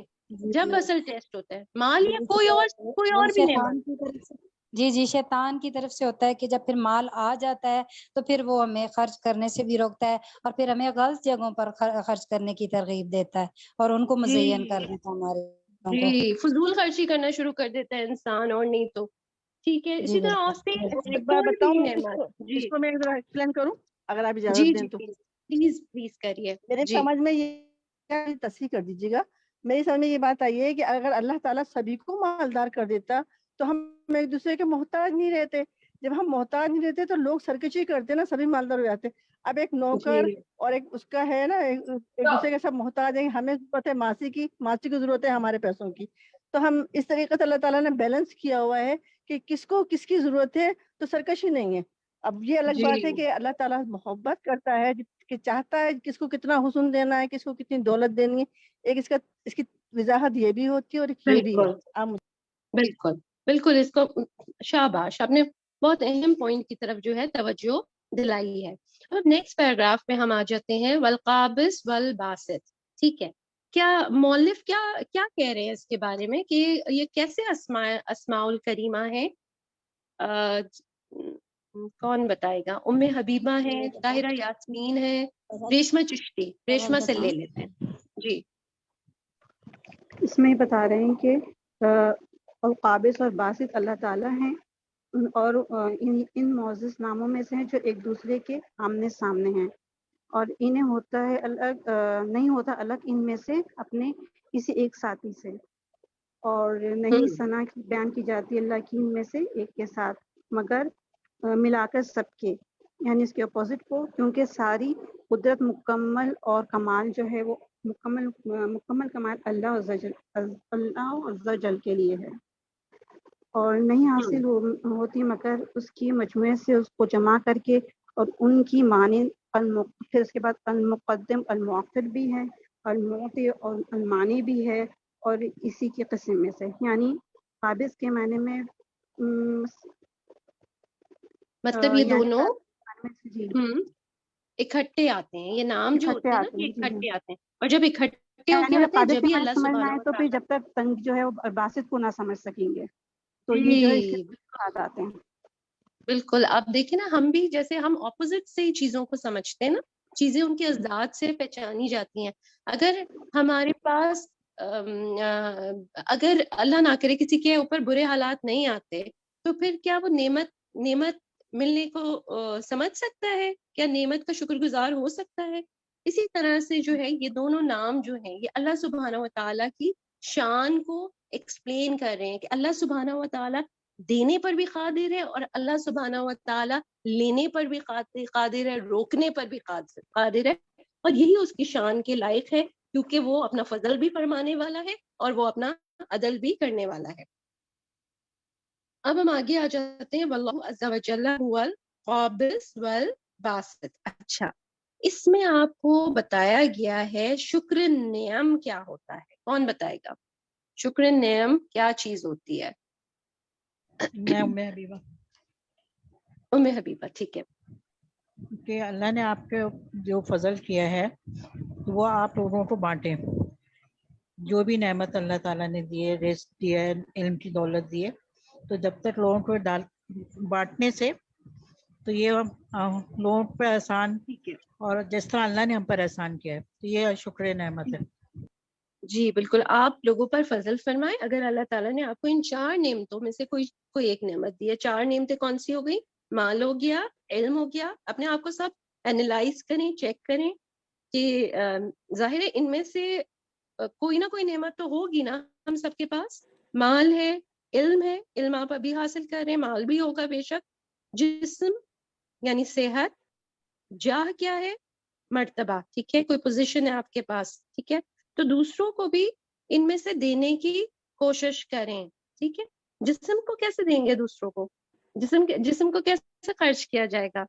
جب اصل ٹیسٹ ہوتا ہے مال یا کوئی اور بھی نعمت. جی شیطان کی طرف سے ہوتا ہے کہ جب پھر مال آ جاتا ہے تو پھر وہ ہمیں خرچ کرنے سے بھی روکتا ہے اور پھر ہمیں غلط جگہوں پر خرچ کرنے کی ترغیب دیتا ہے اور ان کو مزین کر دیتا ہے ہمارے. جی فضول خرچی کرنا شروع کر دیتا ہے انسان, اور نہیں تو ٹھیک ہے. اسی طرح ایک بار بتاؤں اس کو میں ذرا ایکسپلین کروں اگر آپ اجازت دیں تو. پلیز کریے. میرے سمجھ میں یہ تصحیح کر دیجیے گا, میری سمجھ میں یہ بات آئی ہے کہ اگر اللہ تعالیٰ سبھی کو مالدار کر دیتا تو ہم ایک دوسرے کے محتاج نہیں رہتے. جب ہم محتاج نہیں رہتے تو لوگ سرکشی کرتے نا, سبھی مالدار ہو جاتے. اب ایک نوکر اور ایک اس کا ہے نا ایک دوسرے کے سب محتاج ہیں. ہمیں ضرورت ہے ماسی کی ضرورت ہے ہمارے پیسوں کی, تو ہم اس طریقے سے اللہ تعالیٰ نے بیلنس کیا ہوا ہے کہ کس کو کس کی ضرورت ہے, تو سرکشی نہیں ہے. اب یہ الگ بات ہے کہ اللہ تعالیٰ محبت کرتا ہے کہ چاہتا ہے کس کو کتنا حسن دینا ہے, کس کو کتنی دولت دینی ہے. ایک اس کی وضاحت یہ بھی ہوتی ہے اور یہ بھی ہے. بالکل اس کو شاباش, آپ نے بہت اہم پوائنٹ کی طرف جو ہے توجہ دلائی ہے. اب نیکسٹ پیراگراف میں ہم آ جاتے ہیں والقابض والباسط. ٹھیک ہے, کیا مؤلف کیا کہہ رہے ہیں اس کے بارے میں کہ یہ کیسے اسماء الکریمہ ہیں؟ کون بتائے گا؟ ام حبیبہ ہے, طاہرہ یاسمین ہے, ریشمہ چشتی. ریشمہ سے لے لیتے ہیں جی. اس میں بتا رہے ہیں کہ القابض اور باسط اللہ تعالیٰ ہیں اور ان معزز ناموں میں سے ہیں جو ایک دوسرے کے آمنے سامنے ہیں اور انہیں ہوتا ہے الگ نہیں ہوتا الگ ان میں سے اپنے کسی ایک ساتھی سے, اور نہیں ثنا بیان کی جاتی اللہ کی ان میں سے ایک کے ساتھ مگر ملا کر سب کے, یعنی اس کے اپوزٹ کو, کیونکہ ساری قدرت مکمل اور کمال جو ہے وہ مکمل کمال اللہ عز و جل کے لیے ہے اور نہیں حاصل ہوتی مگر اس کی مجموعے سے اس کو جمع کر کے, اور ان کی مانند پھر اس کے بعد المقدم المؤخر بھی ہے, المعطی اور المانی بھی ہے, اور اسی کی قسم میں سے, یعنی قابض کے معنی میں مطلب یہ دونوں جی اکٹھے آتے ہیں. یہ نام جو ہوتے ہیں نا یہ اکٹھے آتے ہیں, اور جب اکٹھے ہو کے یعنی آتے ہیں قابض جب کے ہی معنی اللہ سمجھنا سبحانہ ہے و تو پھر تعالیٰ جب تک تنگ جو ہے وہ باسط کو نہ سمجھ سکیں گے تو یہ جو ہے اس کے ساتھ آتے ہیں. بالکل. آپ دیکھیں نا, ہم بھی جیسے ہم اپوزٹ سے ہی چیزوں کو سمجھتے ہیں نا, چیزیں ان کے ازداد سے پہچانی جاتی ہیں. اگر ہمارے پاس اگر اللہ نہ کرے کسی کے اوپر برے حالات نہیں آتے تو پھر کیا وہ نعمت ملنے کو سمجھ سکتا ہے؟ کیا نعمت کا شکر گزار ہو سکتا ہے؟ اسی طرح سے جو ہے یہ دونوں نام جو ہیں یہ اللہ سبحانہ و تعالیٰ کی شان کو ایکسپلین کر رہے ہیں کہ اللہ سبحانہ و تعالیٰ دینے پر بھی قادر ہے اور اللہ سبحانہ و تعالیٰ لینے پر بھی قادر ہے, روکنے پر بھی قادر ہے, اور یہی اس کی شان کے لائق ہے کیونکہ وہ اپنا فضل بھی فرمانے والا ہے اور وہ اپنا عدل بھی کرنے والا ہے. اب ہم آگے آ جاتے ہیں واللہ عز و جل هو القابض والباسط. اچھا, اس میں آپ کو بتایا گیا ہے شکر نعم کیا ہوتا ہے. کون بتائے گا شکر نعم کیا چیز ہوتی ہے؟ میں ام حبیبہ. ام حبیبہ ٹھیک ہے. کہ اللہ نے آپ کے جو فضل کیا ہے وہ آپ لوگوں کو بانٹیں. جو بھی نعمت اللہ تعالیٰ نے دی ہے, رزق دیا ہے, علم کی دولت دی ہے, تو جب تک لوگوں کو بانٹنے سے تو یہ لوگوں پہ احسان, اور جس طرح اللہ نے ہم پر احسان کیا ہے تو یہ شکر نعمت ہے. جی بالکل, آپ لوگوں پر فضل فرمائے. اگر اللہ تعالیٰ نے آپ کو ان 4 نعمتوں میں سے کوئی ایک نعمت دی ہے, 4 نعمتیں کون سی ہو گئی؟ مال ہو گیا, علم ہو گیا. اپنے آپ کو سب اینالائز کریں, چیک کریں کہ ظاہر ہے ان میں سے کوئی نہ کوئی نعمت تو ہوگی نا ہم سب کے پاس. مال ہے, علم ہے, علم آپ ابھی حاصل کر رہے ہیں, مال بھی ہوگا بے شک. جسم یعنی صحت, جاہ کیا ہے؟ مرتبہ, ٹھیک ہے, کوئی پوزیشن ہے آپ کے پاس, ٹھیک ہے. تو دوسروں کو بھی ان میں سے دینے کی کوشش کریں, ٹھیک ہے. جسم کو کیسے دیں گے دوسروں کو؟ جسم کو کیسے خرچ کیا جائے گا؟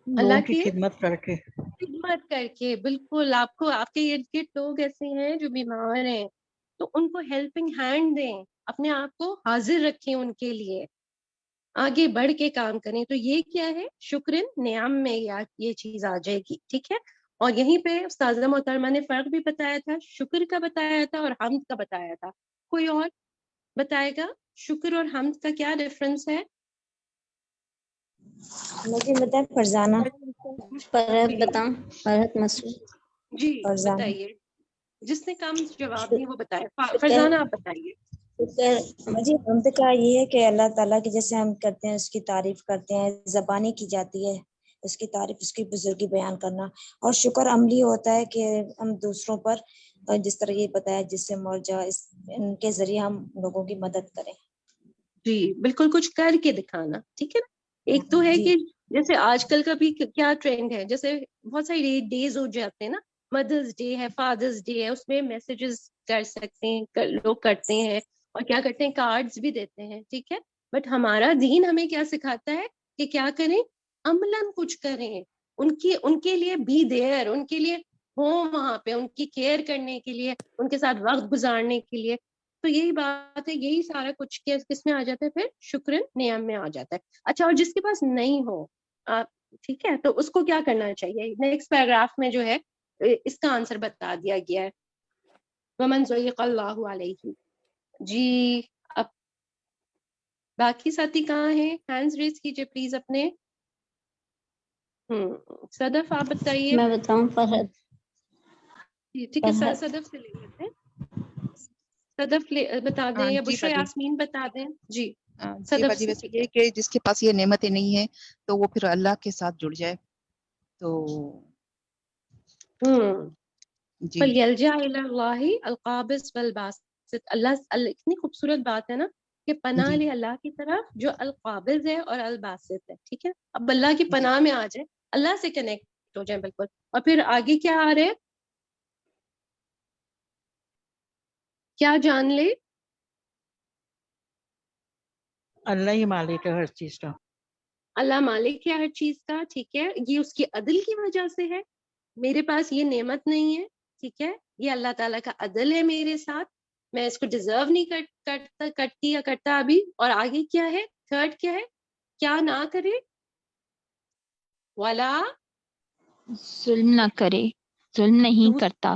لوگوں کی خدمت کر کے. بالکل. آپ کے ارد گرد لوگ ایسے ہیں جو بیمار ہیں تو ان کو ہیلپنگ ہینڈ دیں, اپنے آپ کو حاضر رکھیں ان کے لیے, آگے بڑھ کے کام کریں. تو یہ کیا ہے؟ شکر نعم میں یہ چیز آ جائے گی, ٹھیک ہے. اور یہیں پہ استاذہ محترمہ نے فرق بھی بتایا تھا, شکر کا بتایا تھا اور حمد کا بتایا تھا. کوئی اور بتائے گا شکر اور حمد کا کیا ڈفرنس ہے؟ مجھے بتائیں فرزانہ, فرحت بتاؤں, فرحت مسعود. جی بتائیے, جس نے کم جواب دی وہ بتائے. فرزانہ آپ بتائیے. مجھے حمد کا یہ ہے کہ اللہ تعالیٰ کی جیسے ہم کرتے ہیں اس کی تعریف کرتے ہیں, زبانی کی جاتی ہے اس کی تعریف, اس کی بزرگی بیان کرنا. اور شکر عملی ہوتا ہے کہ ہم دوسروں پر جس طرح یہ بتایا جس سے مرجع ان کے ذریعے ہم لوگوں کی مدد کریں. جی بالکل, کچھ کر کے دکھانا, ٹھیک ہے نا. ایک تو ہے کہ جیسے آج کل کا بھی کیا ٹرینڈ ہے, جیسے بہت ساری ڈیز ہو جاتے ہیں نا, مدرس ڈے ہے, فادرس ڈے ہے, اس میں میسیجز کر سکتے ہیں, لوگ کرتے ہیں اور کیا کرتے ہیں کارڈز بھی دیتے ہیں, ٹھیک ہے. بٹ ہمارا دین ہمیں کیا سکھاتا ہے کہ کیا کریں, عملاً کچھ کریں, ان کے لیے بھی دیر, ان کے لیے ہوں وہاں پہ, ان کی کیئر کرنے کے لیے, ان کے ساتھ وقت گزارنے کے لیے. تو یہی بات ہے، یہی سارا کچھ کس میں آ جاتا ہے پھر؟ شکر نعم میں آ جاتا ہے. اچھا، اور جس کے پاس نہیں ہو، ٹھیک ہے، تو اس کو کیا کرنا چاہیے؟ نیکسٹ پیراگراف میں جو ہے اس کا آنسر بتا دیا گیا ہے. ومن ضیق اللہ علیہ. جی اب باقی ساتھی کہاں ہیں؟ ہینڈز ریز کیجیے پلیز اپنے. صدف آپ بتائیے. میں بتاؤں فرحت. ٹھیک ہے، فرحت صدف سے لے لیتے ہیں. صدف بتا دیں یا جی بشرا باجی. یاسمین بتا دیں. جی جی صدف باجی، سے. ویسے یہ کہ جس کے پاس یہ نعمتیں نہیں ہیں تو وہ پھر اللہ کے ساتھ جڑ جائے تو جی. فَلْيَلْجَأْ إِلَى اللَّهِ الْقَابِضِ وَالْبَاسِطِ. اللہ اتنی خوبصورت بات ہے نا کہ پناہ جی لے اللہ کی طرف جو القابض ہے اور الباسط ہے. ٹھیک ہے، اب اللہ کی جی پناہ میں آ جائے، اللہ سے کنیکٹ ہو جائے بالکل. اور پھر آگے کیا آ رہے؟ کیا جان لے؟ اللہ ہی مالک ہے ہر چیز کا. اللہ مالک ہے ہر چیز کا. ٹھیک ہے، یہ اس کی عدل کی وجہ سے ہے. میرے پاس یہ نعمت نہیں ہے، ٹھیک ہے، یہ اللہ تعالیٰ کا عدل ہے میرے ساتھ. میں اس کو ڈیزرو نہیں کرتی یا کرتا ابھی. اور آگے کیا ہے؟ تھرڈ کیا ہے؟ کیا نہ کرے؟ والا ظلم نہ کرے، ظلم نہیں کرتا.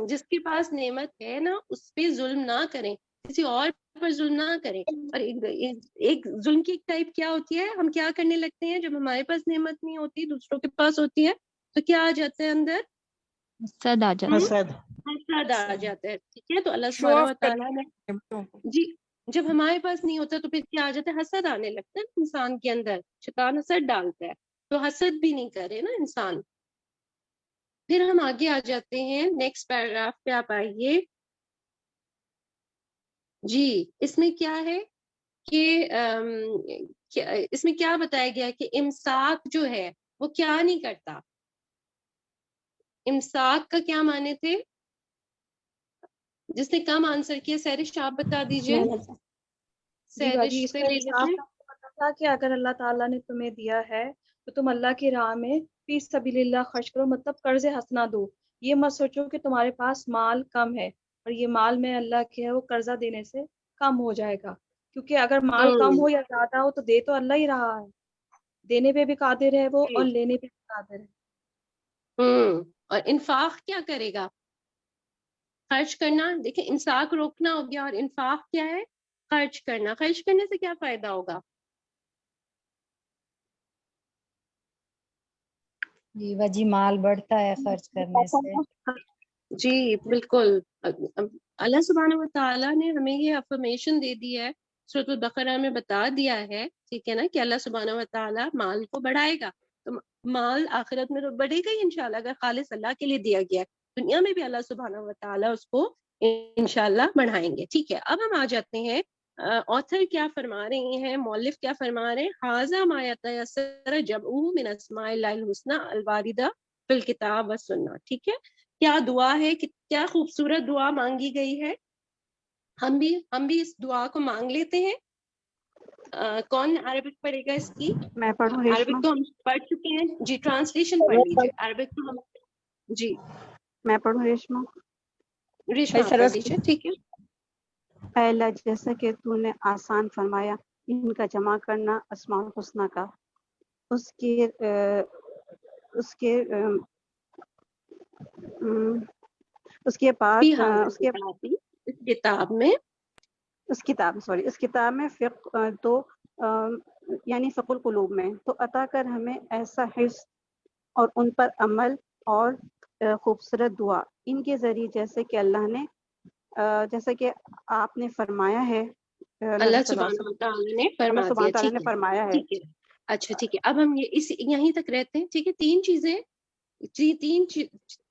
جس کے پاس نعمت ہے نا اس پہ ظلم نہ کریں، کسی اور پر ظلم نہ کریں. اور ایک ظلم کی ٹائپ کیا ہوتی ہے؟ ہم کیا کرنے لگتے ہیں جب ہمارے پاس نعمت نہیں ہوتی، دوسروں کے پاس ہوتی ہے، تو کیا آ جاتا ہے اندر؟ حسد آ جاتا. حسد آ جاتا ہے. ٹھیک ہے، تو اللہ شو سبحانہ آف و تعالیٰ نے جی جب ہمارے پاس نہیں ہوتا تو پھر کیا آ جاتا ہے؟ حسد آنے لگتا ہے انسان کے اندر. شیطان حسد ڈالتا ہے، تو حسد بھی نہیں کرے نا انسان. پھر ہم آگے آ جاتے ہیں نیکسٹ پیراگراف پہ. آپ آئیے جی. اس میں کیا ہے کہ اس میں کیا بتایا گیا کہ امساک جو ہے وہ کیا نہیں کرتا. امساک کا کیا معنی تھے؟ جس نے کم آنسر کیا سیرش آپ بتا دیجئے. جی باجی، سیرش اس سے کا لے انصاف لیتے ہیں. کا پتہ تھا کہ اگر اللہ تعالیٰ نے تمہیں دیا ہے تو تم اللہ کی راہ میں فی سبیل اللہ خرچ کرو، مطلب قرض حسنہ دو. یہ مت سوچو کہ تمہارے پاس مال کم ہے اور یہ مال میں اللہ کے ہے وہ قرضہ دینے سے کم ہو جائے گا. کیونکہ اگر مال کم ہو یا زیادہ ہو تو دے تو اللہ ہی رہا ہے. دینے پہ بھی قادر ہے وہ اور لینے پہ بھی قادر ہے. اور انفاق کیا کرے گا؟ خرچ کرنا. دیکھیں امساک روکنا ہو گیا اور انفاق کیا ہے؟ خرچ کرنا. خرچ کرنے سے کیا فائدہ ہوگا؟ جی باجی، مال بڑھتا ہے خرچ کرنے سے. جی بالکل. اللہ سبحانہ و تعالیٰ نے ہمیں یہ افرمیشن دے دی ہے، سورۃ البقرہ میں بتا دیا ہے، ٹھیک ہے نا، کہ اللہ سبحانہ و تعالیٰ مال کو بڑھائے گا. تو مال آخرت میں تو بڑھے گا ہی انشاءاللہ اگر خالص اللہ کے لیے دیا گیا. دنیا میں بھی اللہ سبحانہ و تعالیٰ اس کو انشاءاللہ بڑھائیں گے. ٹھیک ہے، اب ہم آ جاتے ہیں آتھر کیا فرما رہے ہیں، مؤلف کیا فرما رہے ہیں. ھذا ما یتیسر جمعہ من اسماء اللہ الحسنی الواردہ فی الکتاب والسنہ. ٹھیک ہے، کیا دعا ہے، کیا خوبصورت دعا مانگی گئی ہے. ہم بھی اس دعا کو مانگ لیتے ہیں. کون عربک پڑھے گا اس کی؟ میں پڑھوں ریشما؟ عربک تو ہم پڑھ چکے ہیں جی. ٹرانسلیشن پڑھ لیجیے. عربک تو ہم جی. میں پڑھوں ریشما؟ ریشما آپ پڑھ لیجیے. ٹھیک ہے. اے اللہ، جیسا کہ تو نے آسان فرمایا ان کا جمع کرنا اسماء الحسنہ کا، اس کے بعد اس کتاب میں اس کتاب میں فقہ تو یعنی فقہ القلوب میں تو عطا کر ہمیں ایسا حفظ اور ان پر عمل اور خوبصورت دعا ان کے ذریعے جیسے کہ آپ نے فرمایا ہے. اللہ سبحانہ و تعالیٰ نے فرما دیا. ٹھیک ہے، فرمایا ہے. ٹھیک ہے. اچھا ٹھیک ہے، اب ہم یہیں تک رہتے ہیں. ٹھیک ہے، تین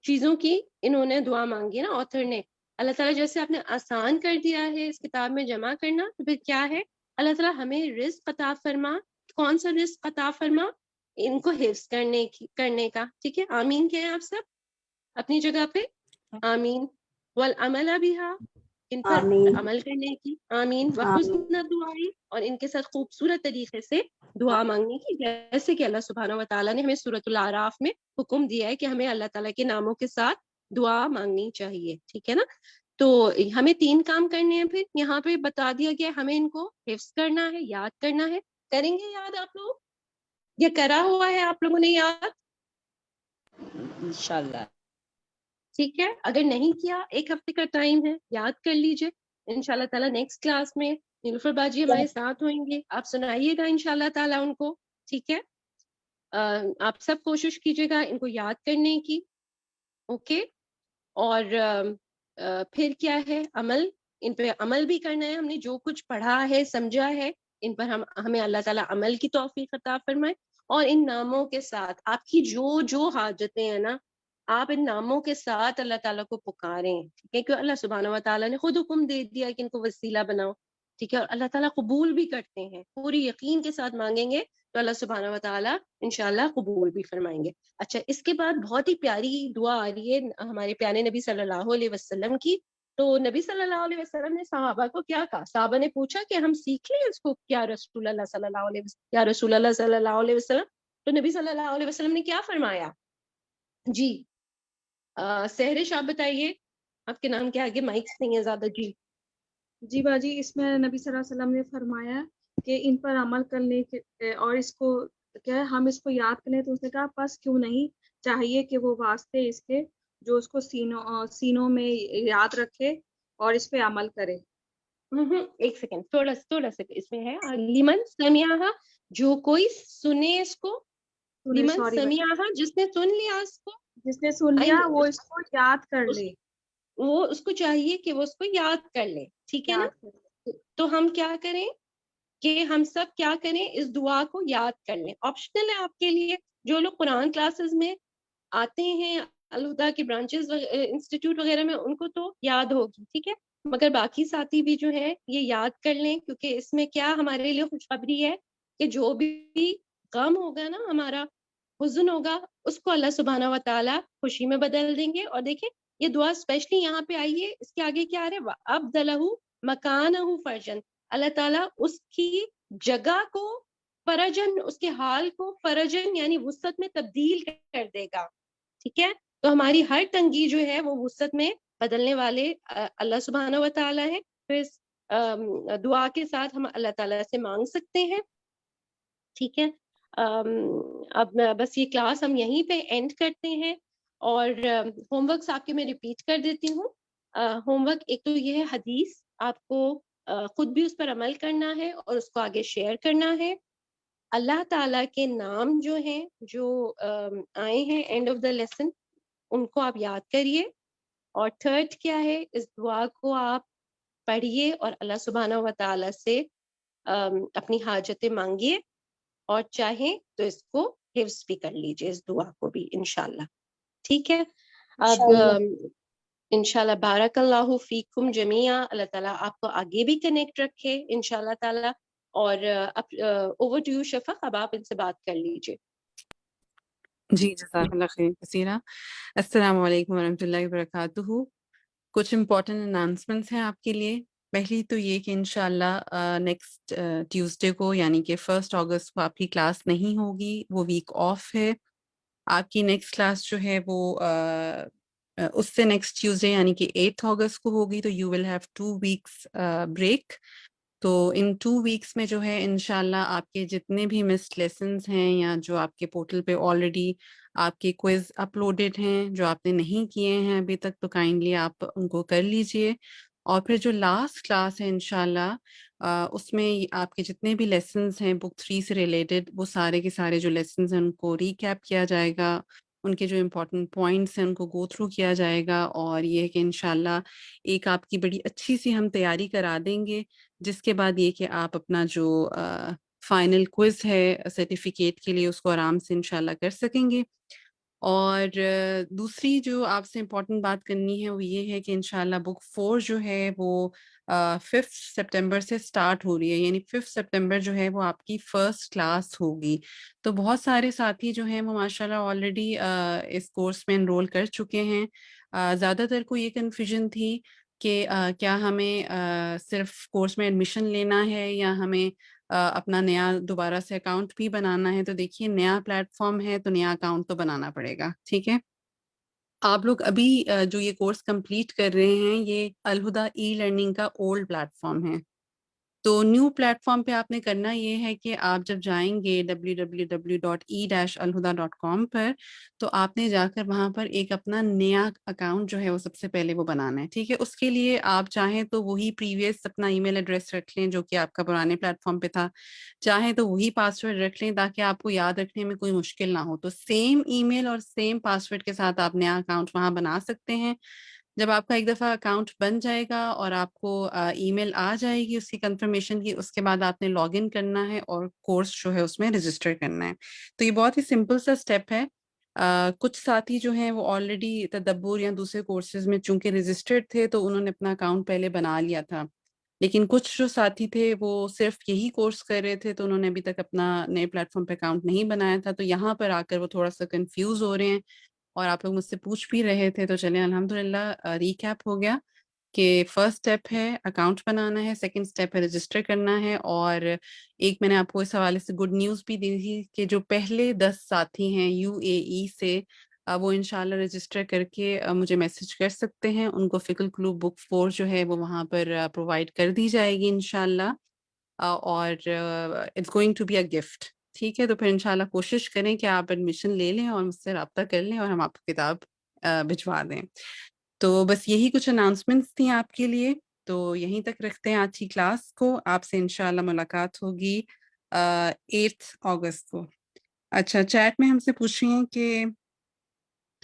چیزوں کی انہوں نے دعا مانگی نا آتھر نے. اللہ تعالیٰ جیسے آپ نے آسان کر دیا ہے اس کتاب میں جمع کرنا، تو پھر کیا ہے؟ اللہ تعالیٰ ہمیں رزق عطا فرما. کون سا رزق عطا فرما؟ ان کو حفظ کرنے کا. ٹھیک ہے، آمین کہیں آپ سب اپنی جگہ پہ. آمین. والعمل بہا، ان پر عمل کرنے کی. آمین. وحسن دعائی، اور ان کے ساتھ خوبصورت طریقے سے دعا مانگنے کی، جیسے کہ اللہ سبحانہ و تعالیٰ نے ہمیں سورۃ الاعراف میں حکم دیا ہے کہ ہمیں اللہ تعالیٰ کے ناموں کے ساتھ دعا مانگنی چاہیے. ٹھیک ہے نا. تو ہمیں 3 کام کرنے ہیں، پھر یہاں پہ بتا دیا گیا ہمیں ان کو حفظ کرنا ہے، یاد کرنا ہے. کریں گے یاد آپ لوگ؟ یا کرا ہوا ہے آپ لوگوں نے یاد؟ انشاءاللہ. ٹھیک ہے، اگر نہیں کیا 1 ہفتے کا ٹائم ہے، یاد کر لیجئے. انشاءاللہ تعالیٰ نیکسٹ کلاس میں نیلوفر باجی ہمارے ساتھ ہوئیں گے، آپ سنائیے گا انشاءاللہ تعالیٰ ان کو. ٹھیک ہے، آپ سب کوشش کیجیے گا ان کو یاد کرنے کی. اوکے، اور پھر کیا ہے، عمل، ان پہ عمل بھی کرنا ہے. ہم نے جو کچھ پڑھا ہے، سمجھا ہے، ان پر ہمیں اللہ تعالیٰ عمل کی توفیق عطا فرمائے. اور ان ناموں کے ساتھ آپ کی جو حاجتیں ہیں نا، آپ ان ناموں کے ساتھ اللہ تعالیٰ کو پکاریں. ٹھیک ہے، کیونکہ اللہ سبحانہ و تعالیٰ نے خود حکم دے دیا کہ ان کو وسیلہ بناؤ. ٹھیک ہے، اور اللہ تعالیٰ قبول بھی کرتے ہیں. پوری یقین کے ساتھ مانگیں گے تو اللہ سبحانہ و تعالیٰ انشاءاللہ قبول بھی فرمائیں گے. اچھا، اس کے بعد بہت ہی پیاری دعا آ رہی ہے ہمارے پیارے نبی صلی اللہ علیہ وسلم کی. تو نبی صلی اللہ علیہ وسلم نے صحابہ کو کیا کہا؟ صحابہ نے پوچھا کہ ہم سیکھ لیں اس کو کیا رسول اللہ صلی اللہ علیہ وسلم، یا رسول اللہ صلی اللہ علیہ وسلم. تو نبی صلی اللہ علیہ وسلم نے کیا فرمایا؟ جی سہرش آپ بتائیے، آپ کے نام کے آگے مائکس نہیں ہے زیادہ. جی باجی، اس میں نبی صلی اللہ علیہ وسلم نے فرمایا کہ ان پر عمل کرنے کے اور اس کو کیا ہم اس کو یاد کریں. تو اس نے کہا بس کیوں نہیں، چاہیے کہ وہ واسطے اس کے جو اس کو سینوں میں یاد رکھے اور اس پہ عمل کرے. ایک سیکنڈ، تھوڑا سا اس میں ہے لیمن سمیاہا، جو کوئی سنے اس کو، لیمن سمیاہا، جس نے سن لیا اس کو، جس نے سن لیا وہ اس کو یاد کر لے. وہ اس کو چاہیے کہ وہ اس کو یاد کر لے. ٹھیک ہے نا؟ تو ہم کیا کریں کہ ہم سب کیا کریں، اس دعا کو یاد کر لیں. آپشنل ہے آپ کے لیے. جو لوگ قرآن کلاسز میں آتے ہیں، الہدا کے برانچز انسٹیٹیوٹ وغیرہ میں، ان کو تو یاد ہوگی. ٹھیک ہے، مگر باقی ساتھی بھی جو ہے یہ یاد کر لیں، کیونکہ اس میں کیا ہمارے لیے خوشخبری ہے کہ جو بھی غم ہوگا نا، ہمارا حزن ہوگا، اس کو اللہ سبحانہ و تعالیٰ خوشی میں بدل دیں گے. اور دیکھیں یہ دعا اسپیشلی یہاں پہ آئی ہے، اس کے آگے کیا آ رہا ہے، وَأَبْدَلَهُ مَكَانَهُ فَرْجًا، اللہ تعالیٰ اس کی جگہ کو فرجن، اس کے حال کو فرجن یعنی وسعت میں تبدیل کر دے گا. ٹھیک ہے، تو ہماری ہر تنگی جو ہے وہ وسعت میں بدلنے والے اللہ سبحانہ و تعالیٰ ہے. تو اس دعا کے ساتھ ہم اللہ تعالیٰ سے مانگ سکتے ہیں. ٹھیک ہے، اب بس یہ کلاس ہم یہیں پہ اینڈ کرتے ہیں. اور ہوم ورکس آپ کے میں ریپیٹ کر دیتی ہوں. ہوم ورک ایک تو یہ ہے، حدیث آپ کو خود بھی اس پر عمل کرنا ہے اور اس کو آگے شیئر کرنا ہے. اللہ تعالیٰ کے نام جو ہیں، جو آئے ہیں اینڈ آف دا لیسن، ان کو آپ یاد کریے. اور تھرڈ کیا ہے، اس دعا کو آپ پڑھیے اور اللہ سبحانہ و تعالیٰ سے اپنی حاجتیں مانگیے، اور چاہیں تو اس کو حفظ بھی کر لیجیے، اس دعا کو بھی انشاءاللہ. ٹھیک ہے، اب انشاءاللہ بارک اللہ فیکم جمیعا، اللہ تعالیٰ آپ کو آگے بھی کنیکٹ رکھے انشاءاللہ تعالیٰ. اور اوور ٹو یو شفق، اب آپ ان سے بات کر لیجیے. جی جزاک اللہ خیر کثیرہ. السلام علیکم ورحمۃ اللہ وبرکاتہ. کچھ امپورٹنٹ اناؤنسمنٹس ہیں آپ کے لیے. پہلی تو یہ کہ انشاءاللہ نیکسٹ ٹیوزڈے کو یعنی کہ 1 اگست کو آپ کی کلاس نہیں ہوگی، وہ ویک آف ہے. آپ کی نیکسٹ کلاس جو ہے وہ اس سے نیکسٹ ٹیوزڈے یعنی کہ 8 اگست کو ہوگی. تو you will have 2 weeks break. تو ان 2 ویکس میں جو ہے انشاءاللہ آپ کے جتنے بھی مسڈ لیسنز ہیں یا جو آپ کے پورٹل پہ آلریڈی آپ کے کوئز اپلوڈڈ ہیں جو آپ نے نہیں کیے ہیں ابھی تک، تو کائنڈلی آپ ان کو کر لیجئے. اور پھر جو لاسٹ کلاس ہے انشاءاللہ اس میں آپ کے جتنے بھی لیسنز ہیں بک 3 سے ریلیٹڈ، وہ سارے کے سارے جو لیسنز ہیں ان کو ریکیپ کیا جائے گا، ان کے جو امپورٹنٹ پوائنٹس ہیں ان کو گو تھرو کیا جائے گا. اور یہ ہے کہ انشاءاللہ ایک آپ کی بڑی اچھی سی ہم تیاری کرا دیں گے، جس کے بعد یہ کہ آپ اپنا جو فائنل کوئز ہے سرٹیفکیٹ کے لیے اس کو آرام سے انشاءاللہ کر سکیں گے. اور دوسری جو آپ سے امپورٹنٹ بات کرنی ہے وہ یہ ہے کہ انشاءاللہ بک 4 جو ہے وہ 5 سپٹمبر سے سٹارٹ ہو رہی ہے، یعنی 5 سپٹمبر جو ہے وہ آپ کی فرسٹ کلاس ہوگی. تو بہت سارے ساتھی جو ہیں وہ ماشاءاللہ آلریڈی اس کورس میں انرول کر چکے ہیں. زیادہ تر کو یہ کنفیوژن تھی کہ کیا ہمیں صرف کورس میں ایڈمیشن لینا ہے یا ہمیں اپنا نیا دوبارہ سے اکاؤنٹ بھی بنانا ہے. تو دیکھیے نیا پلیٹ فارم ہے تو نیا اکاؤنٹ تو بنانا پڑے گا. ٹھیک ہے، آپ لوگ ابھی جو یہ کورس کمپلیٹ کر رہے ہیں یہ الہدا ای لرننگ کا اولڈ پلیٹ فارم ہے. تو نیو پلیٹ فارم پہ آپ نے کرنا یہ ہے کہ آپ جب جائیں گے www.e-alhuda.com پر تو آپ نے جا کر وہاں پر ایک اپنا نیا اکاؤنٹ جو ہے وہ سب سے پہلے وہ بنانا ہے. ٹھیک ہے، اس کے لیے آپ چاہیں تو وہی پریویس اپنا ای میل ایڈریس رکھ لیں جو کہ آپ کا پرانے پلیٹ فارم پہ تھا، چاہیں تو وہی پاسورڈ رکھ لیں تاکہ آپ کو یاد رکھنے میں کوئی مشکل نہ ہو. تو سیم ای میل اور سیم پاسورڈ کے ساتھ آپ نیا اکاؤنٹ وہاں بنا سکتے ہیں. جب آپ کا ایک دفعہ اکاؤنٹ بن جائے گا اور آپ کو ای میل آ جائے گی اس کی کنفرمیشن کی، اس کے بعد آپ نے لاگ ان کرنا ہے اور کورس جو ہے اس میں رجسٹر کرنا ہے. تو یہ بہت ہی سمپل سا اسٹیپ ہے. کچھ ساتھی جو ہیں وہ آلریڈی تدبر یا دوسرے کورسز میں چونکہ رجسٹرڈ تھے تو انہوں نے اپنا اکاؤنٹ پہلے بنا لیا تھا، لیکن کچھ جو ساتھی تھے وہ صرف یہی کورس کر رہے تھے تو انہوں نے ابھی تک اپنا نئے پلیٹ فارم پہ اکاؤنٹ نہیں بنایا تھا. تو یہاں پر آ کر وہ تھوڑا سا کنفیوز ہو رہے ہیں اور آپ لوگ مجھ سے پوچھ بھی رہے تھے. تو چلیں الحمدللہ ریکیپ ہو گیا کہ فرسٹ اسٹیپ ہے اکاؤنٹ بنانا ہے، سیکنڈ اسٹیپ ہے رجسٹر کرنا ہے، اور ایک میں نے آپ کو اس حوالے سے گڈ نیوز بھی دی تھی کہ جو پہلے 10 ساتھی ہیں یو اے ای سے وہ انشاءاللہ رجسٹر کر کے مجھے میسج کر سکتے ہیں. ان کو فکر کلوب بک 4 جو ہے وہ وہاں پر پرووائڈ کر دی جائے گی انشاءاللہ، اور it's going to be a gift. ٹھیک ہے، تو پھر انشاءاللہ کوشش کریں کہ آپ ایڈمیشن لے لیں اور مجھ سے رابطہ کر لیں اور ہم آپ کو کتاب بھجوا دیں. تو بس یہی کچھ اناؤنسمنٹس تھیں آپ کے لیے. تو یہیں تک رکھتے ہیں آج کی کلاس کو. آپ سے انشاءاللہ ملاقات ہوگی 8 اگست کو. اچھا، چیٹ میں ہم سے پوچھ رہی ہیں کہ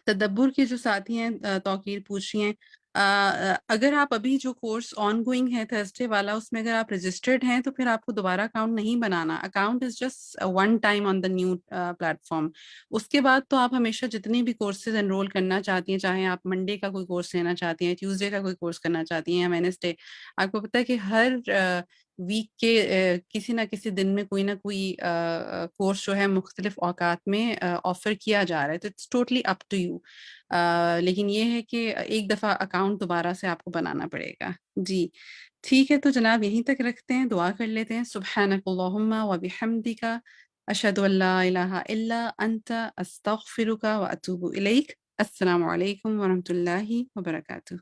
تدبر کے جو ساتھی ہیں توقیر پوچھ رہی ہیں اگر آپ ابھی جو کورس آن گوئنگ ہے تھرسڈے والا اس میں اگر آپ رجسٹرڈ ہیں تو پھر آپ کو دوبارہ اکاؤنٹ نہیں بنانا. Account is just one time on the new platform. اس کے بعد تو آپ ہمیشہ جتنے بھی کورسز انرول کرنا چاہتی ہیں، چاہے آپ منڈے کا کوئی کورس لینا چاہتی ہیں، ٹیوزڈے کا کوئی کورس کرنا چاہتی ہیں یا وینسڈے، آپ کو پتہ ہے کہ ہر ویک کے کسی نہ کسی دن میں کوئی نہ کوئی کورس جو ہے مختلف اوقات میں آفر کیا جا رہا ہے. تو it's totally up to you. لیکن یہ ہے کہ ایک دفعہ اکاؤنٹ دوبارہ سے آپ کو بنانا پڑے گا. جی ٹھیک ہے، تو جناب یہیں تک رکھتے ہیں، دعا کر لیتے ہیں. سبحانک اللہم و بحمدک اشہد ان لا الہ الا انت استغفرک و اتوب الیک. السلام علیکم ورحمۃ اللہ وبرکاتہ.